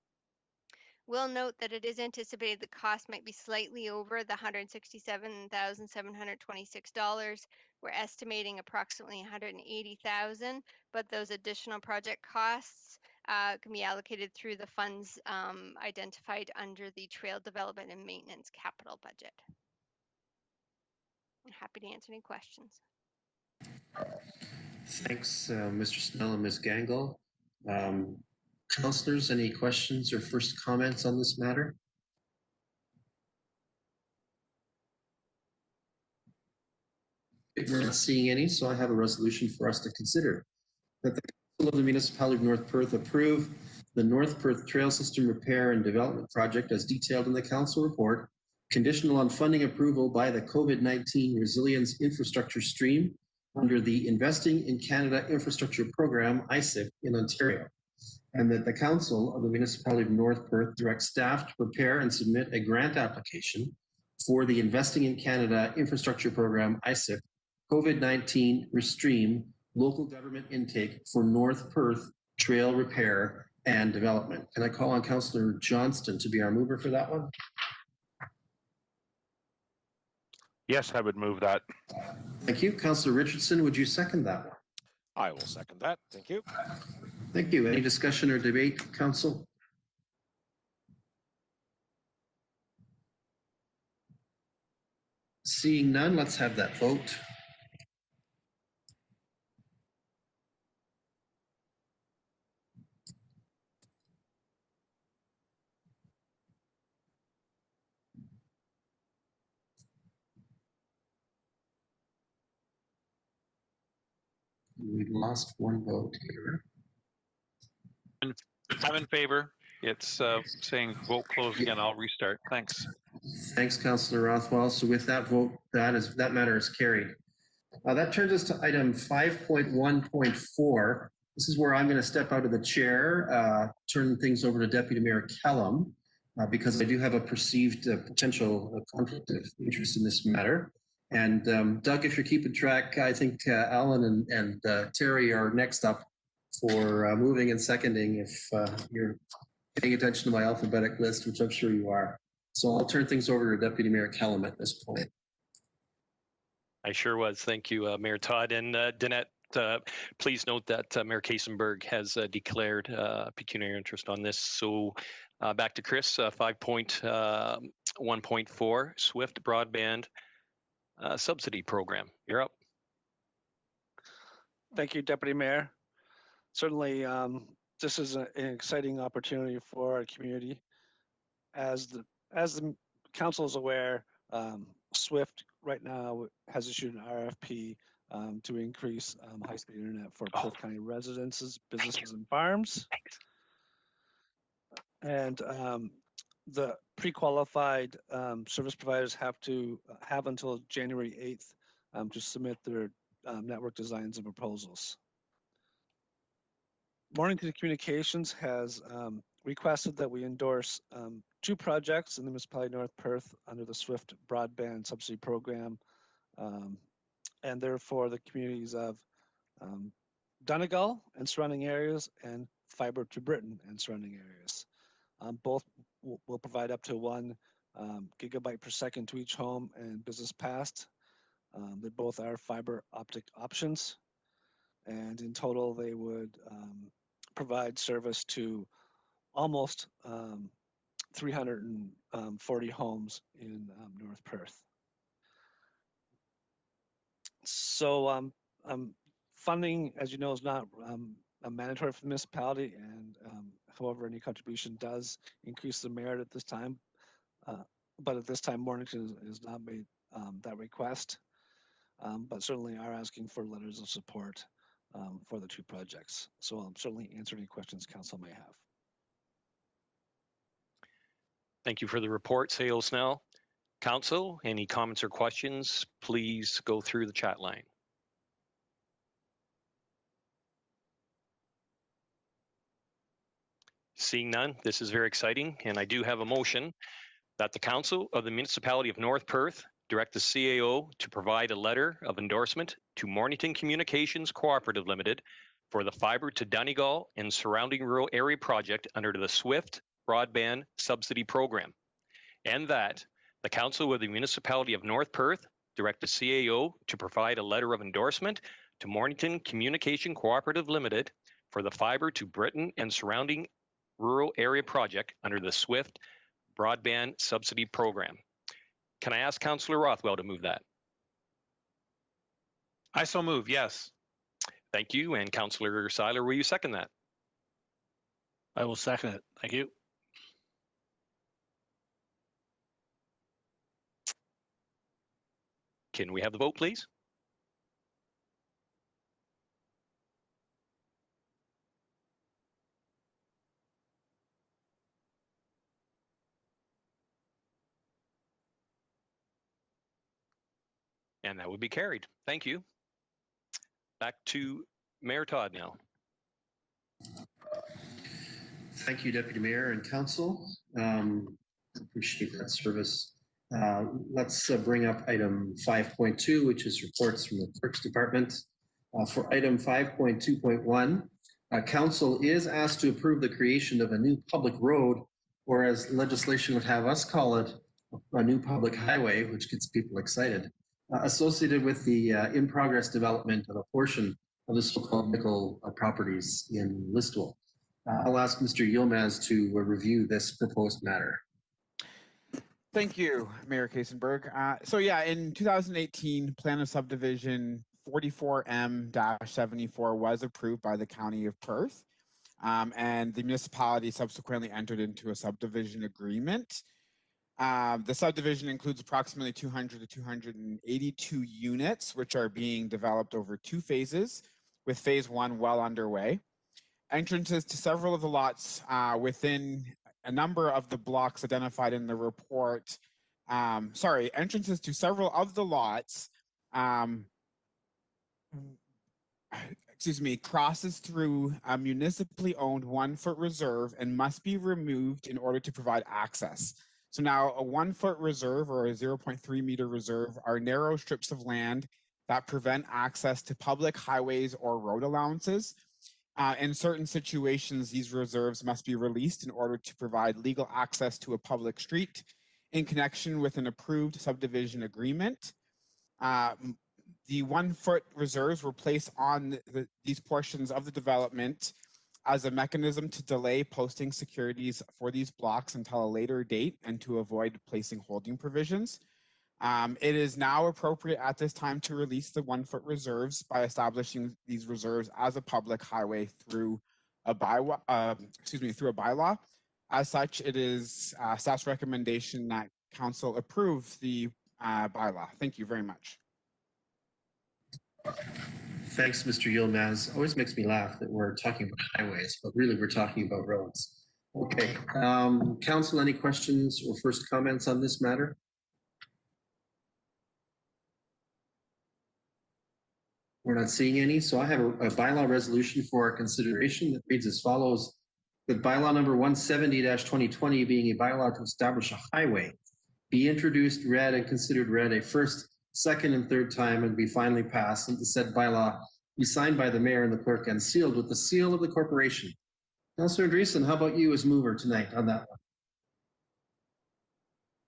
Speaker 11: We'll note that it is anticipated the cost might be slightly over the $167,726. We're estimating approximately $180,000, but those additional project costs can be allocated through the funds identified under the Trail Development and Maintenance Capital Budget. I'm happy to answer any questions.
Speaker 1: Thanks, Mr. Snell and Ms. Gangle. Councillors, any questions or first comments on this matter? We're not seeing any, so I have a resolution for us to consider. That the Council of the Municipality of North Perth approve the North Perth Trail System Repair and Development Project as detailed in the Council report, conditional on funding approval by the COVID-19 Resilience Infrastructure Stream under the Investing in Canada Infrastructure Program, ICIP, in Ontario. And that the Council of the Municipality of North Perth directs staff to prepare and submit a grant application for the Investing in Canada Infrastructure Program, ICIP, COVID-19 Restream local government intake for North Perth Trail Repair and Development. Can I call on Councillor Johnston to be our mover for that one?
Speaker 5: Yes, I would move that.
Speaker 1: Thank you. Councillor Richardson, would you second that one?
Speaker 13: I will second that. Thank you.
Speaker 1: Thank you. Any discussion or debate, Council? Seeing none, let's have that vote. We've lost one vote here.
Speaker 2: I'm in favor. It's saying vote closed again. I'll restart. Thanks.
Speaker 1: Thanks, Councillor Rothwell. So with that vote, that matter is carried. That turns us to item 5.1.4. This is where I'm going to step out of the chair, turn things over to Deputy Mayor Kellum, because I do have a perceived potential conflict of interest in this matter. And Doug, if you're keeping track, I think Alan and Terry are next up for moving and seconding if you're paying attention to my alphabetic list, which I'm sure you are. So I'll turn things over to Deputy Mayor Kellum at this point.
Speaker 4: I sure was. Thank you, Mayor Todd. And Danette, please note that Mayor Kasenberg has declared pecuniary interest on this. So back to Chris, 5.1.4, SWIFT Broadband Subsidy Program. You're up.
Speaker 6: Thank you, Deputy Mayor. Certainly, this is an exciting opportunity for our community. As the council is aware, SWIFT right now has issued an RFP to increase high-speed internet for Perth County residences, businesses, and farms. And the pre-qualified service providers have until January 8th to submit their network designs and proposals. Mornington Communications has requested that we endorse 2 projects in the municipality of North Perth under the SWIFT Broadband Subsidy Program, and therefore the communities of Donegal and surrounding areas and Fibre to Britain and surrounding areas. Both will provide up to 1 gigabyte per second to each home and business passed. They both are fiber optic options, and in total they would provide service to almost 340 homes in North Perth. So Funding, as you know, is not a mandatory for the municipality, and however, any contribution does increase the merit at this time. But at this time, Mornington has not made that request, but certainly are asking for letters of support for the two projects. So I'll certainly answer any questions council may have.
Speaker 4: Thank you for the report, Sale Snell. Council, any comments or questions, please go through the chat line. Seeing none, this is very exciting, and I do have a motion that the Council of the Municipality of North Perth direct the CAO to provide a letter of endorsement to Mornington Communications Cooperative Limited for the fiber to Donegal and surrounding rural area project under the SWIFT Broadband Subsidy Program, and that the Council of the Municipality of North Perth direct the CAO to provide a letter of endorsement to Mornington Communication Cooperative Limited for the fiber to Britain and surrounding rural area project under the SWIFT Broadband Subsidy Program. Can I ask Councillor Rothwell to move that?
Speaker 2: I so move, yes.
Speaker 4: Thank you. And Councillor Seiler, will you second that?
Speaker 14: I will second it. Thank you.
Speaker 4: Can we have the vote, please? And that would be carried. Thank you. Back to Mayor Todd now.
Speaker 1: Thank you, Deputy Mayor and Council. Appreciate that service. Let's bring up item 5.2, which is reports from the Clerk's Department. For item 5.2.1, Council is asked to approve the creation of a new public road, or as legislation would have us call it, a new public highway, which gets people excited, associated with the in-progress development of a portion of the so-called nickel properties in Listowel. I'll ask Mr. Yilmaz to review this proposed matter.
Speaker 7: Thank you, Mayor Kasenberg. So yeah, in 2018, Plan of Subdivision 44M-74 was approved by the County of Perth, and the municipality subsequently entered into a subdivision agreement. The subdivision includes approximately 200 to 282 units, which are being developed over 2 phases, with phase 1 well underway. Entrances to several of the lots within a number of the blocks identified in the report, entrances to several of the lots, crosses through a municipally owned 1-foot reserve and must be removed in order to provide access. So now a 1-foot reserve or a 0.3 meter reserve are narrow strips of land that prevent access to public highways or road allowances. In certain situations, these reserves must be released in order to provide legal access to a public street in connection with an approved subdivision agreement. The 1-foot reserves were placed on these portions of the development as a mechanism to delay posting securities for these blocks until a later date and to avoid placing holding provisions. It is now appropriate at this time to release the 1-foot reserves by establishing these reserves as a public highway through a bylaw. As such, it is staff's recommendation that council approve the bylaw. Thank you very much.
Speaker 1: Thanks, Mr. Yilmaz. Always makes me laugh that we're talking about highways, but really we're talking about roads. Okay, council, any questions or first comments on this matter? We're not seeing any, so I have a bylaw resolution for our consideration that reads as follows. That bylaw number 170-2020 being a bylaw to establish a highway be introduced, read, and considered read a first, second, and third time and be finally passed, and the said bylaw be signed by the mayor and the clerk and sealed with the seal of the corporation. Councillor Andreessen, how about you as mover tonight on that one?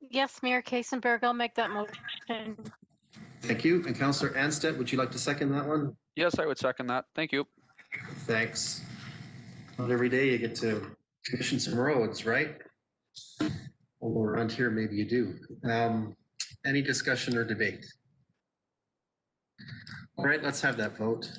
Speaker 15: Yes, Mayor Kasenberg, I'll make that motion.
Speaker 1: Thank you. And Councillor Anstead, would you like to second that one?
Speaker 3: Yes, I would second that. Thank you.
Speaker 1: Thanks. Not every day you get to commission some roads, right? Although around here, maybe you do. Any discussion or debate? All right, let's have that vote.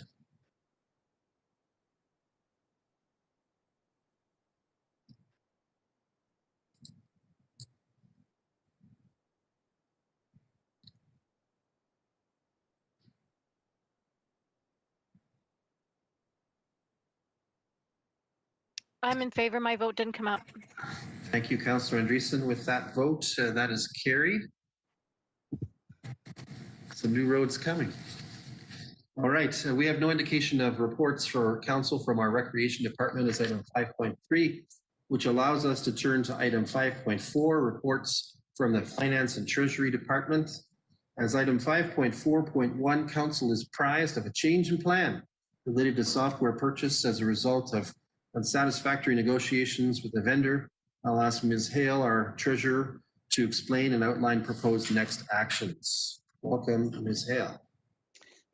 Speaker 15: I'm in favor. My vote didn't come up.
Speaker 1: Thank you, Councillor Andreessen. With that vote, that is carried. Some new roads coming. All right, so we have no indication of reports for council from our Recreation Department as item 5.3, which allows us to turn to item 5.4, reports from the Finance and Treasury Department. As item 5.4.1, council is apprised of a change in plan related to software purchase as a result of unsatisfactory negotiations with the vendor. I'll ask Ms. Hale, our treasurer, to explain and outline proposed next actions. Welcome, Ms. Hale.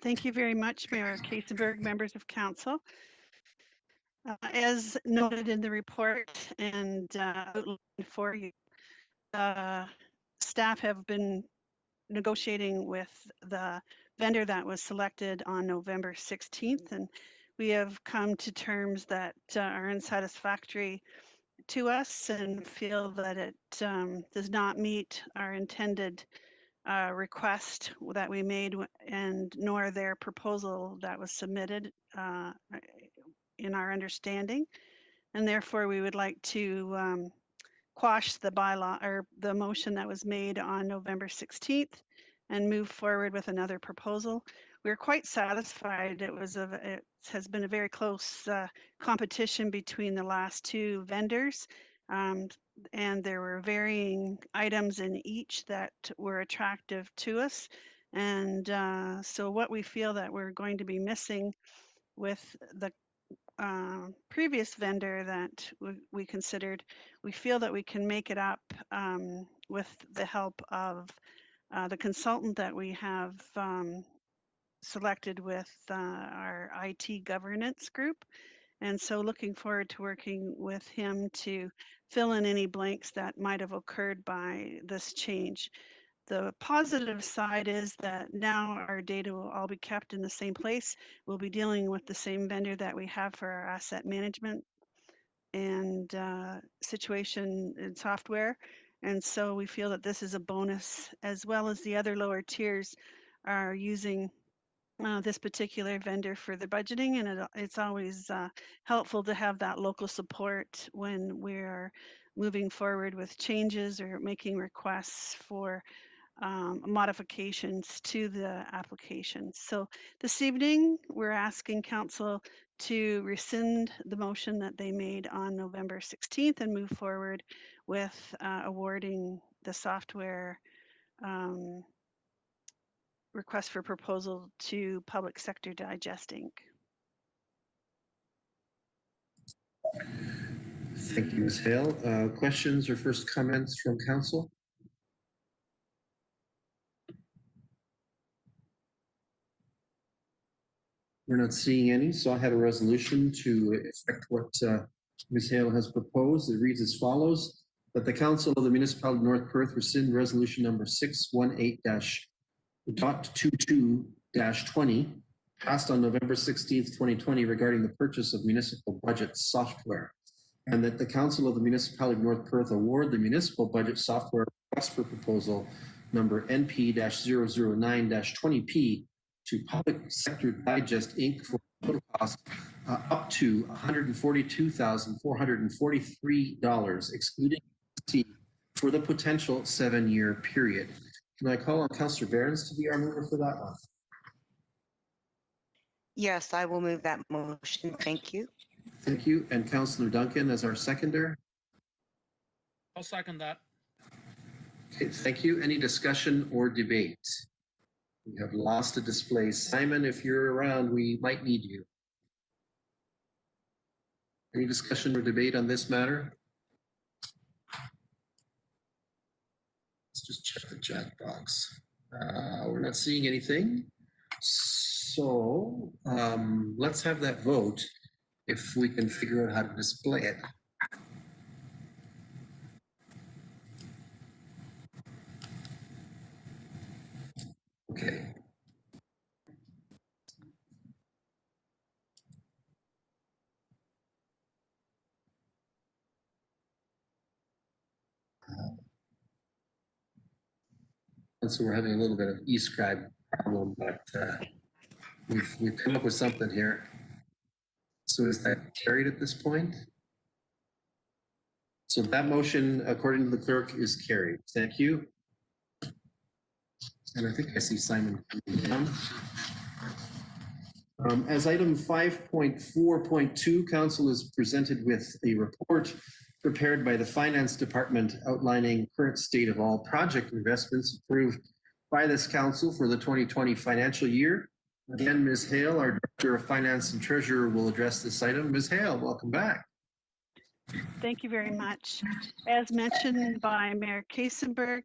Speaker 16: Thank you very much, Mayor Kasenberg, members of council. As noted in the report and outlined for you, staff have been negotiating with the vendor that was selected on November 16th, and we have come to terms that are unsatisfactory to us and feel that it does not meet our intended request that we made and nor their proposal that was submitted in our understanding. And therefore we would like to quash the bylaw or the motion that was made on November 16th and move forward with another proposal. We're quite satisfied. It has been a very close competition between the last two vendors. And there were varying items in each that were attractive to us. And so what we feel that we're going to be missing with the previous vendor that we considered, we feel that we can make it up with the help of the consultant that we have selected with our IT governance group. And so looking forward to working with him to fill in any blanks that might have occurred by this change. The positive side is that now our data will all be kept in the same place. We'll be dealing with the same vendor that we have for our asset management and situation and software. And so we feel that this is a bonus, as well as the other lower tiers are using this particular vendor for the budgeting, and it's always helpful to have that local support when we're moving forward with changes or making requests for modifications to the application. So this evening, we're asking council to rescind the motion that they made on November 16th and move forward with awarding the software request for proposal to Public Sector Digest, Inc.
Speaker 1: Thank you, Ms. Hale. Questions or first comments from council? We're not seeing any, so I have a resolution to effect what Ms. Hale has proposed. It reads as follows: that the Council of the Municipality of North Perth rescind resolution number 618-.22-20 passed on November 16th, 2020 regarding the purchase of municipal budget software, and that the Council of the Municipality of North Perth award the municipal budget software request for proposal number NP-009-20P to Public Sector Digest, Inc. for a total cost up to $142,443, excluding fee, for the potential 7-year period. Can I call on Councillor Behrens to be our mover for that one?
Speaker 12: Yes, I will move that motion. Thank you.
Speaker 1: Thank you. And Councillor Duncan as our seconder.
Speaker 14: I'll second that.
Speaker 1: Okay, thank you. Any discussion or debate? We have lost a display. Simon, if you're around, we might need you. Any discussion or debate on this matter? Let's just check the chat box. We're not seeing anything. So let's have that vote if we can figure out how to display it. Okay. And so we're having a little bit of e-scribe problem, but we've come up with something here. So is that carried at this point? So that motion, according to the clerk, is carried. Thank you. And I think I see Simon coming down. As item 5.4.2, council is presented with a report prepared by the Finance Department outlining current state of all project investments approved by this council for the 2020 financial year. Again, Ms. Hale, our Director of Finance and Treasurer, will address this item. Ms. Hale, welcome back.
Speaker 16: Thank you very much. As mentioned by Mayor Kasenberg,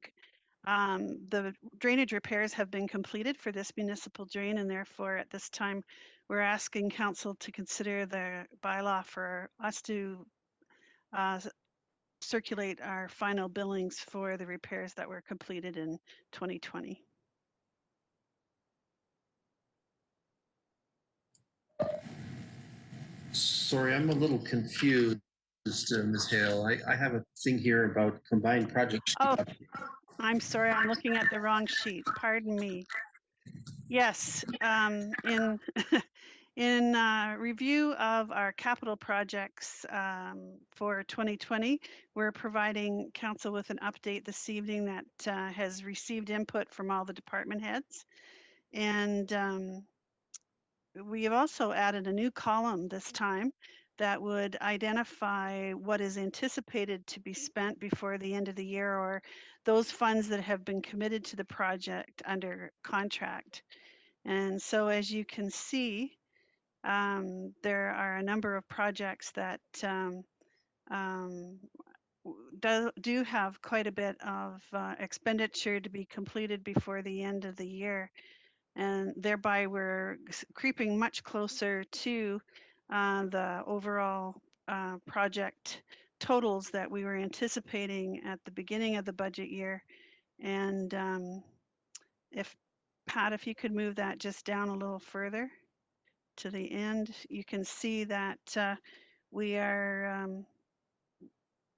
Speaker 16: the drainage repairs have been completed for this municipal drain, and therefore at this time we're asking council to consider the bylaw for us to circulate our final billings for the repairs that were completed in 2020.
Speaker 1: Sorry, I'm a little confused, Ms. Hale. I have a thing here about combined project.
Speaker 16: Oh, I'm sorry, I'm looking at the wrong sheet. Pardon me. Yes, in review of our capital projects for 2020, we're providing council with an update this evening that has received input from all the department heads. And we have also added a new column this time that would identify what is anticipated to be spent before the end of the year, or those funds that have been committed to the project under contract. And so as you can see, there are a number of projects that do have quite a bit of expenditure to be completed before the end of the year. And thereby we're creeping much closer to the overall project totals that we were anticipating at the beginning of the budget year. And if Pat, if you could move that just down a little further to the end, you can see that we are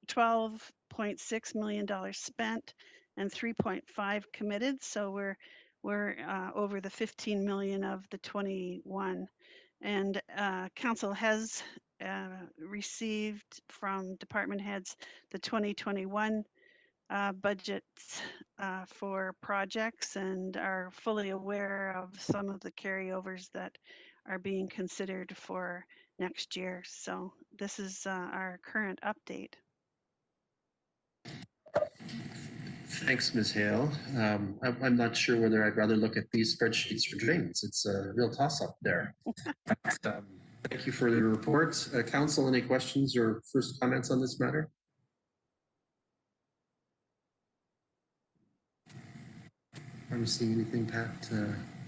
Speaker 16: $12.6 million spent and 3.5 committed. So we're over the 15 million of the 21. And council has received from department heads the 2021 budgets for projects and are fully aware of some of the carryovers that are being considered for next year. So this is our current update.
Speaker 1: Thanks, Ms. Hale. I'm not sure whether I'd rather look at these spreadsheets for drains. It's a real toss-up there. Thank you for the report. Council, any questions or first comments on this matter? I'm seeing anything, Pat.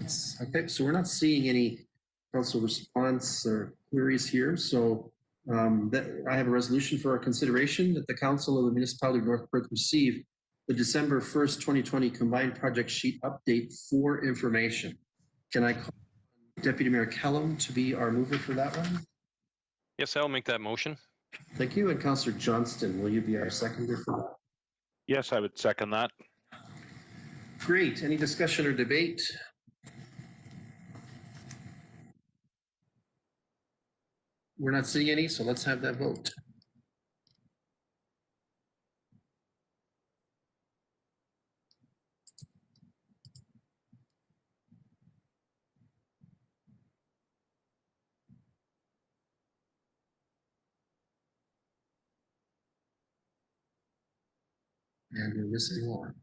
Speaker 1: It's okay. So we're not seeing any council response or queries here. So I have a resolution for our consideration that the council of the municipality of North Perth receive the December 1st, 2020 combined project sheet update for information. Can I call Deputy Mayor Kellum to be our mover for that one?
Speaker 4: Yes, I'll make that motion.
Speaker 1: Thank you. And Councillor Johnston, will you be our seconder for that?
Speaker 5: Yes, I would second that.
Speaker 1: Great. Any discussion or debate? We're not seeing any, so let's have that vote. And we're missing one.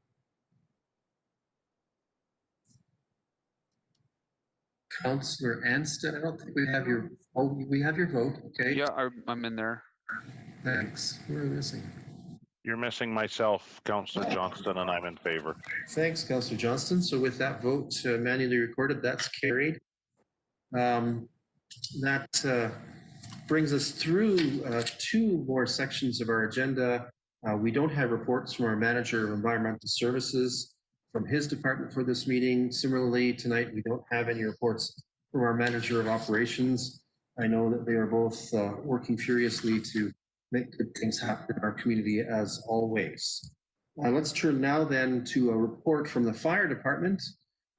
Speaker 1: Councillor Anston, I don't think we have your, oh, we have your vote, okay?
Speaker 3: Yeah, I'm in there.
Speaker 1: Thanks. Who are we missing?
Speaker 5: You're missing myself, Councillor Johnston, and I'm in favor.
Speaker 1: Thanks, Councillor Johnston. So with that vote manually recorded, that's carried. That brings us through two more sections of our agenda. We don't have reports from our manager of environmental services from his department for this meeting. Similarly, tonight we don't have any reports from our manager of operations. I know that they are both working furiously to make good things happen in our community as always. Let's turn now then to a report from the fire department.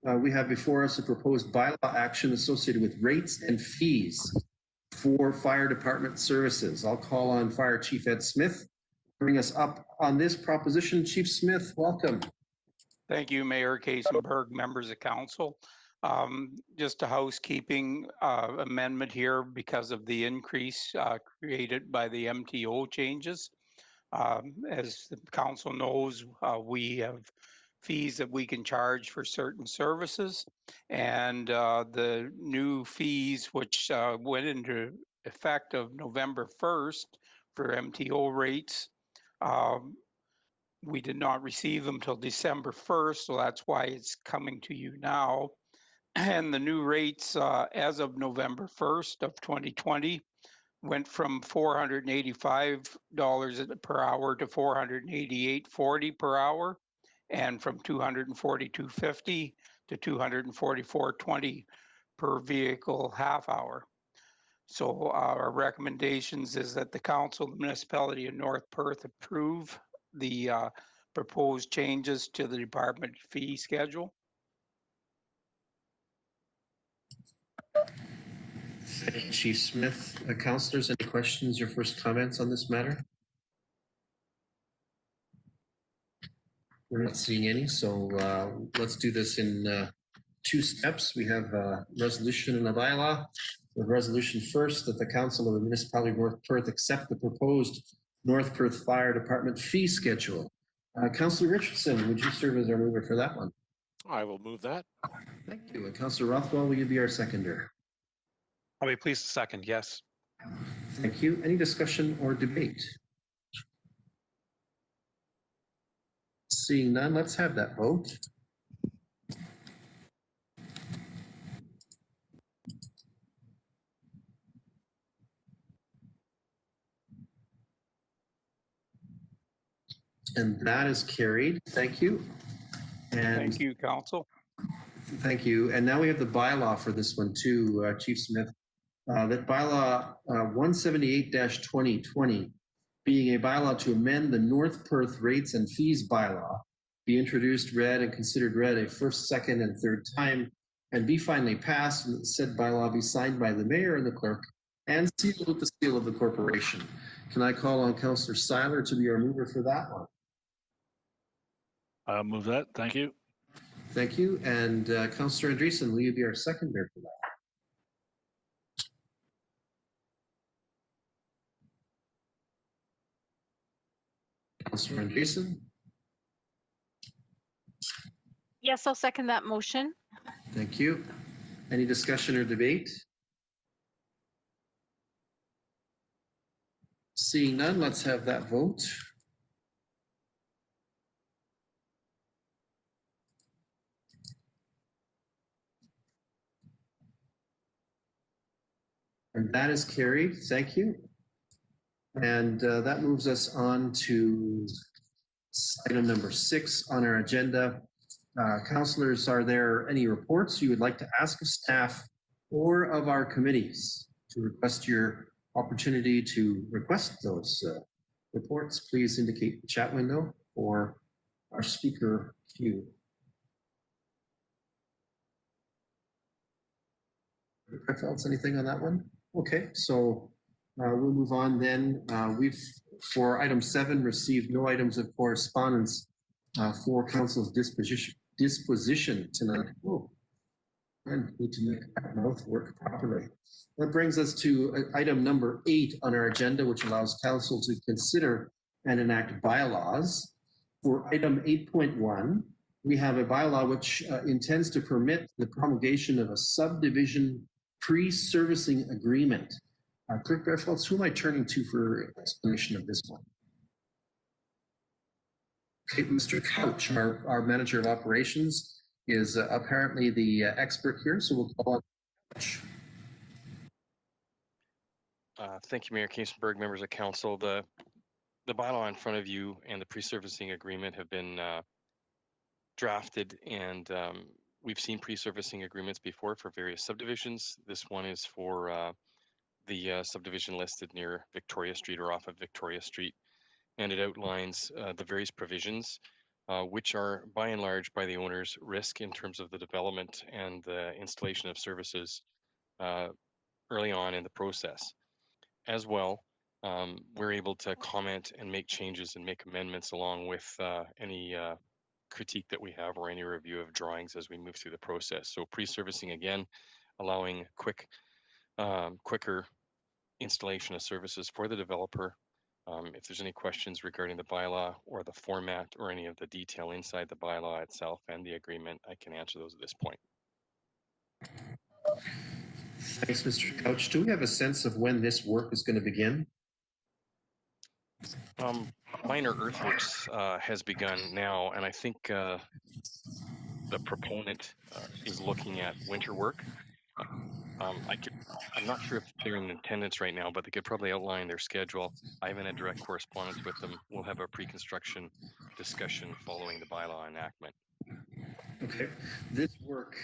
Speaker 1: We have before us a proposed bylaw action associated with rates and fees for fire department services. I'll call on Fire Chief Ed Smith, Bring us up on this proposition, Chief Smith, welcome.
Speaker 17: Thank you, Mayor Kasenberg, members of council. Just a housekeeping amendment here because of the increase created by the MTO changes. As the council knows, we have fees that we can charge for certain services, and the new fees, which went into effect of November 1st for MTO rates, we did not receive them till December 1st, so that's why it's coming to you now. And the new rates as of November 1st of 2020 went from $485 per hour to $488.40 per hour, and from $242.50 to $244.20 per vehicle half hour. So our recommendations is that the council, the municipality of North Perth approve the proposed changes to the department fee schedule.
Speaker 1: Thank you, Chief Smith. Councillors, any questions or first comments on this matter? We're not seeing any, so let's do this in 2 steps. We have a resolution and a bylaw. The resolution first, that the council of the municipality of North Perth accept the proposed North Perth Fire Department fee schedule. Councillor Richardson, would you serve as our mover for that one?
Speaker 13: I will move that.
Speaker 1: Thank you. And Councillor Rothwell, will you be our seconder?
Speaker 2: I'll be pleased to second, yes.
Speaker 1: Thank you. Any discussion or debate? Seeing none, let's have that vote. And that is carried. Thank you. And
Speaker 17: thank you, council.
Speaker 1: Thank you. And now we have the bylaw for this one too, Chief Smith. That bylaw 178-2020, being a bylaw to amend the North Perth rates and fees bylaw, be introduced, read, and considered read a first, second, and third time, and be finally passed, and that said bylaw be signed by the mayor and the clerk, and sealed with the seal of the corporation. Can I call on Councillor Seiler to be our mover for that one?
Speaker 5: I'll move that. Thank you.
Speaker 1: Thank you. And Councillor Andreessen, will you be our seconder for that? Councillor Andreessen?
Speaker 15: Yes, I'll second that motion.
Speaker 1: Thank you. Any discussion or debate? Seeing none, let's have that vote. And that is carried. Thank you. And that moves us on to item number 6 on our agenda. Councillors, are there any reports you would like to ask of staff or of our committees? To request your opportunity to request those reports, please indicate the chat window or our speaker queue. Anything on that one? Okay, so we'll move on then. We've, for item 7, received no items of correspondence for council's disposition tonight. Oh, I need to make that mouth work properly. That brings us to item number 8 on our agenda, which allows council to consider and enact bylaws. For item 8.1, we have a bylaw which intends to permit the promulgation of a subdivision pre-servicing agreement. Clerk Berfelds, who am I turning to for explanation of this one? Okay, Mr. Couch, our manager of operations, is apparently the expert here, so we'll call on Couch.
Speaker 4: Thank you, Mayor Kasenberg, members of council. The bylaw in front of you and the pre-servicing agreement have been drafted, and we've seen pre-servicing agreements before for various subdivisions. This one is for the subdivision listed near Victoria Street or off of Victoria Street, and it outlines the various provisions which are by and large by the owner's risk in terms of the development and the installation of services early on in the process. As well,
Speaker 18: we're able to comment and make changes and make amendments along with any critique that we have or any review of drawings as we move through the process. So pre-servicing again, allowing quicker installation of services for the developer. If there's any questions regarding the bylaw or the format or any of the detail inside the bylaw itself and the agreement, I can answer those at this point.
Speaker 1: Thanks, Mr. Couch. Do we have a sense of when this work is going to begin?
Speaker 18: Minor earthworks has begun now, and I think the proponent is looking at winter work. I'm not sure if they're in attendance right now, but they could probably outline their schedule. I haven't had direct correspondence with them. We'll have a pre-construction discussion following the bylaw enactment.
Speaker 1: Okay. This work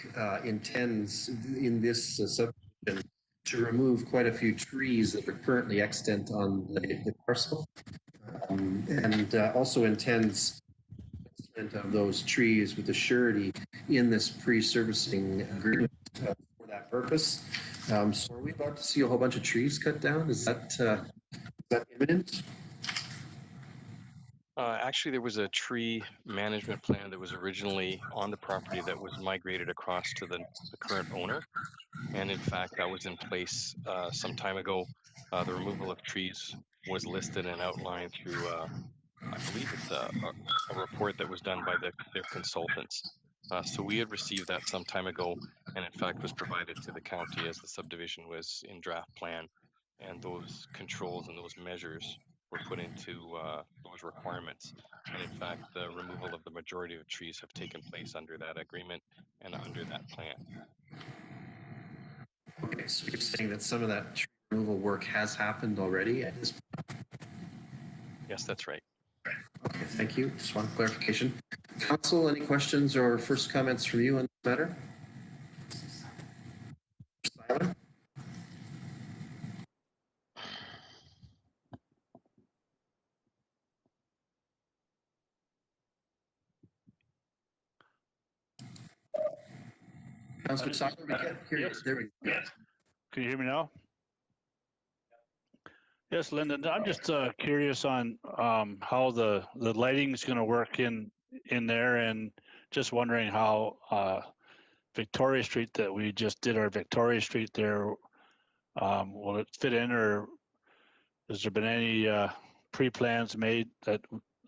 Speaker 1: intends in this subdivision to remove quite a few trees that are currently extant on the parcel, and also intends of those trees with the surety in this pre-servicing agreement for that purpose. So are we about to see a whole bunch of trees cut down? Is that imminent?
Speaker 18: Actually, there was a tree management plan that was originally on the property that was migrated across to the current owner. And in fact, that was in place some time ago. The removal of trees was listed and outlined through, I believe it's a report that was done by their consultants. So we had received that some time ago, and in fact was provided to the county as the subdivision was in draft plan. And those controls and those measures were put into those requirements. And in fact, the removal of the majority of trees have taken place under that agreement and under that plan.
Speaker 1: Okay, so you're saying that some of that tree removal work has happened already at this point?
Speaker 18: Yes, that's right.
Speaker 1: Okay, thank you. Just one clarification. Council, any questions or first comments from you on this matter? Simon? Councilor Soccer, we can't hear you. There we go.
Speaker 14: Can you hear me now? Yes, Lyndon, I'm just curious on how the lighting is going to work in there, and just wondering how Victoria Street that we just did our Victoria Street there, will it fit in, or has there been any pre-plans made that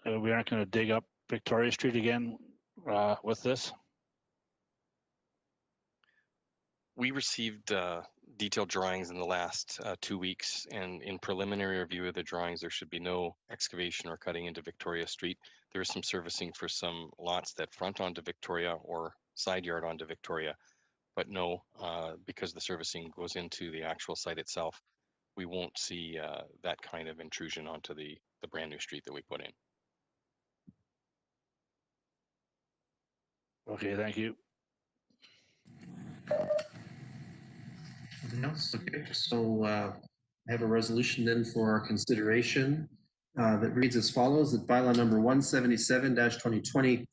Speaker 14: we aren't going to dig up Victoria Street again with this?
Speaker 18: We received detailed drawings in the last 2 weeks, and in preliminary review of the drawings, there should be no excavation or cutting into Victoria Street. There is some servicing for some lots that front onto Victoria or side yard onto Victoria, but no, because the servicing goes into the actual site itself, we won't see that kind of intrusion onto the brand new street that we put in.
Speaker 14: Okay, thank you.
Speaker 1: Anything else? Okay, so I have a resolution then for our consideration that reads as follows: that bylaw number 177-2020,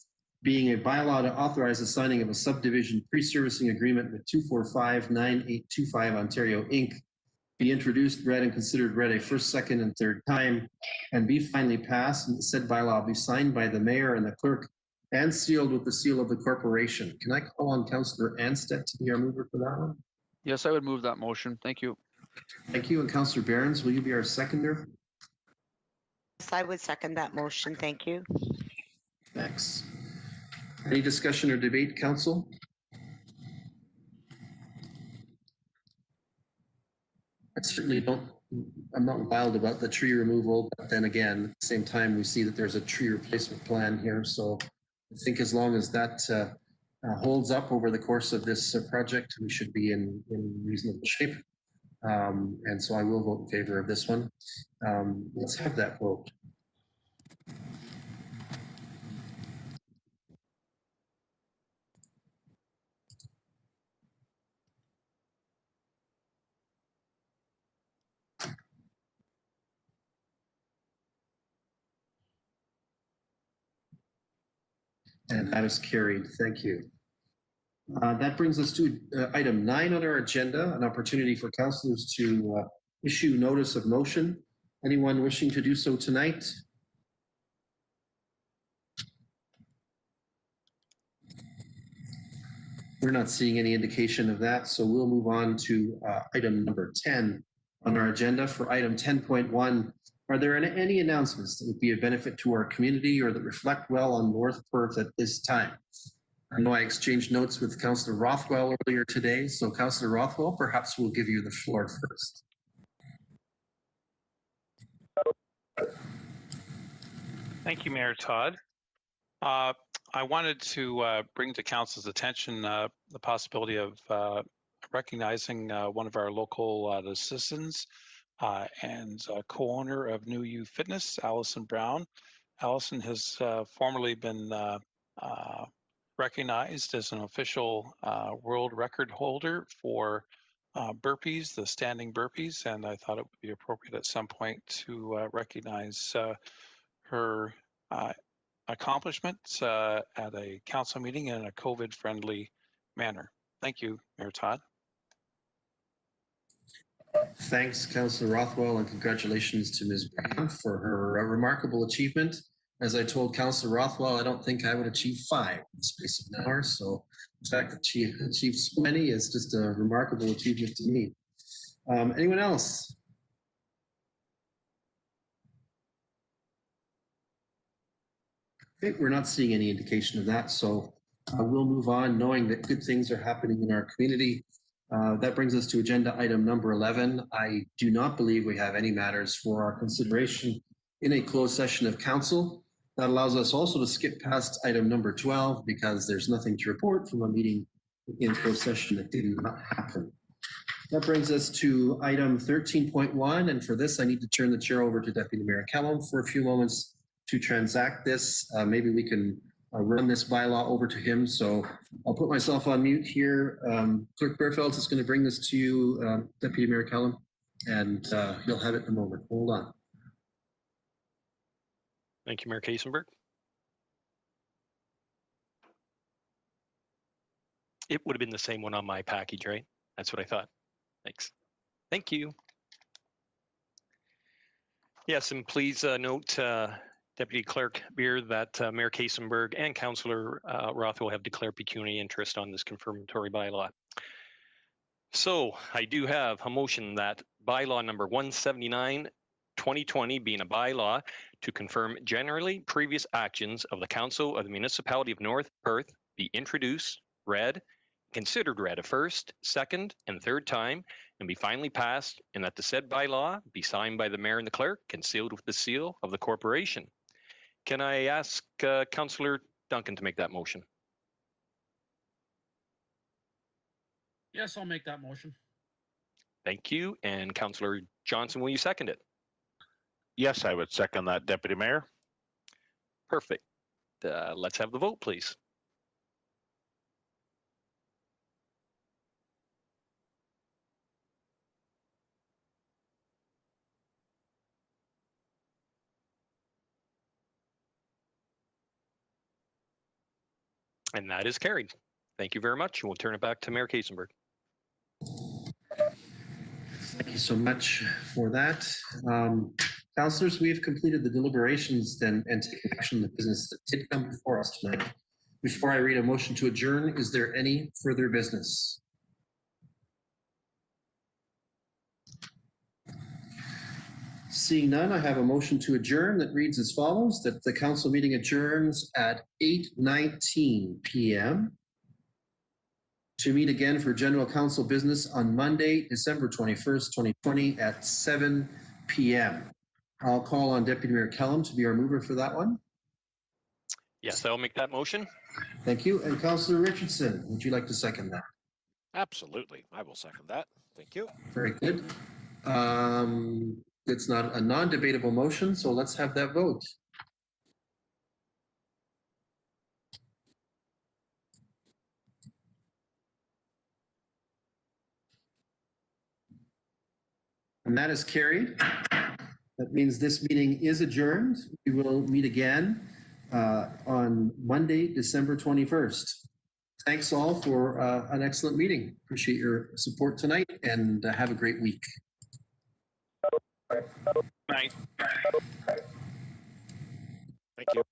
Speaker 1: being a bylaw to authorize the signing of a subdivision pre-servicing agreement with 2459825 Ontario Inc., be introduced, read, and considered read a first, second, and third time, and be finally passed, and the said bylaw be signed by the mayor and the clerk and sealed with the seal of the corporation. Can I call on Councillor Anstett to be our mover for that one?
Speaker 3: Yes, I would move that motion. Thank you.
Speaker 1: Thank you. And Councillor Behrens, will you be our seconder?
Speaker 12: Yes, I would second that motion. Thank you.
Speaker 1: Thanks. Any discussion or debate, Council? I certainly don't, I'm not wild about the tree removal, but then again, at the same time, we see that there's a tree replacement plan here. So I think as long as that holds up over the course of this project, we should be in reasonable shape. And so I will vote in favor of this one. Let's have that vote. And that is carried. Thank you. That brings us to item 9 on our agenda, an opportunity for councillors to issue notice of motion Anyone wishing to do so tonight? We're not seeing any indication of that, so we'll move on to item number 10 on our agenda. For item 10.1, are there any announcements that would be of benefit to our community or that reflect well on North Perth at this time? I know I exchanged notes with Councillor Rothwell earlier today, so Councillor Rothwell, perhaps we'll give you the floor first.
Speaker 2: Thank you, Mayor Todd. I wanted to bring to Council's attention the possibility of recognizing one of our local citizens and co-owner of New You Fitness, Allison Brown. Allison has formerly been recognized as an official world record holder for burpees, the standing burpees, and I thought it would be appropriate at some point to recognize her accomplishments at a council meeting in a COVID-friendly manner. Thank you, Mayor Todd.
Speaker 1: Thanks, Councillor Rothwell, and congratulations to Ms. Brown for her remarkable achievement. As I told Councillor Rothwell, I don't think I would achieve 5 in the space of an hour. So the fact that she achieved so many is just a remarkable achievement to me. Anyone else? Okay, we're not seeing any indication of that. So we'll move on knowing that good things are happening in our community. That brings us to agenda item number 11. I do not believe we have any matters for our consideration in a closed session of council. That allows us also to skip past item number 12 because there's nothing to report from a meeting in closed session that did not happen. That brings us to item 13.1, and for this I need to turn the chair over to Deputy Mayor Kellum for a few moments to transact this. Maybe we can run this bylaw over to him. So I'll put myself on mute here. Clerk Bearfield is going to bring this to you, Deputy Mayor Kellum, and you'll have it in a moment. Hold on.
Speaker 4: Thank you, Mayor Kaysenberg. It would have been the same one on my package, right? That's what I thought. Thanks. Thank you. Yes, and please note, Deputy Clerk Beer, that Mayor Kaysenberg and Councillor Rothwell have declared pecuniary interest on this confirmatory bylaw. So I do have a motion that bylaw number 179 2020 being a bylaw to confirm generally previous actions of the Council of the Municipality of North Perth be introduced, read, considered read a first, second, and third time, and be finally passed, and that the said bylaw be signed by the mayor and the clerk and sealed with the seal of the corporation. Can I ask Councillor Duncan to make that motion?
Speaker 19: Yes, I'll make that motion.
Speaker 4: Thank you. And Councillor Johnson, will you second it?
Speaker 5: Yes, I would second that, Deputy Mayor.
Speaker 4: Perfect. Let's have the vote, please. And that is carried. Thank you very much. And we'll turn it back to Mayor Kaysenberg.
Speaker 1: Thank you so much for that. Councillors, we have completed the deliberations and taken action on the business that did come before us tonight. Before I read a motion to adjourn, is there any further business? Seeing none, I have a motion to adjourn that reads as follows, that the council meeting adjourns at 8:19 p.m. to meet again for general council business on Monday, December 21st, 2020 at 7 p.m. I'll call on Deputy Mayor Kellum to be our mover for that one.
Speaker 4: Yes, I'll make that motion.
Speaker 1: Thank you. And Councillor Richardson, would you like to second that?
Speaker 13: Absolutely. I will second that. Thank you.
Speaker 1: Very good. It's not a non-debatable motion, so let's have that vote. And that is carried. That means this meeting is adjourned. We will meet again on Monday, December 21st. Thanks all for an excellent meeting. Appreciate your support tonight and have a great week.
Speaker 13: Thank you.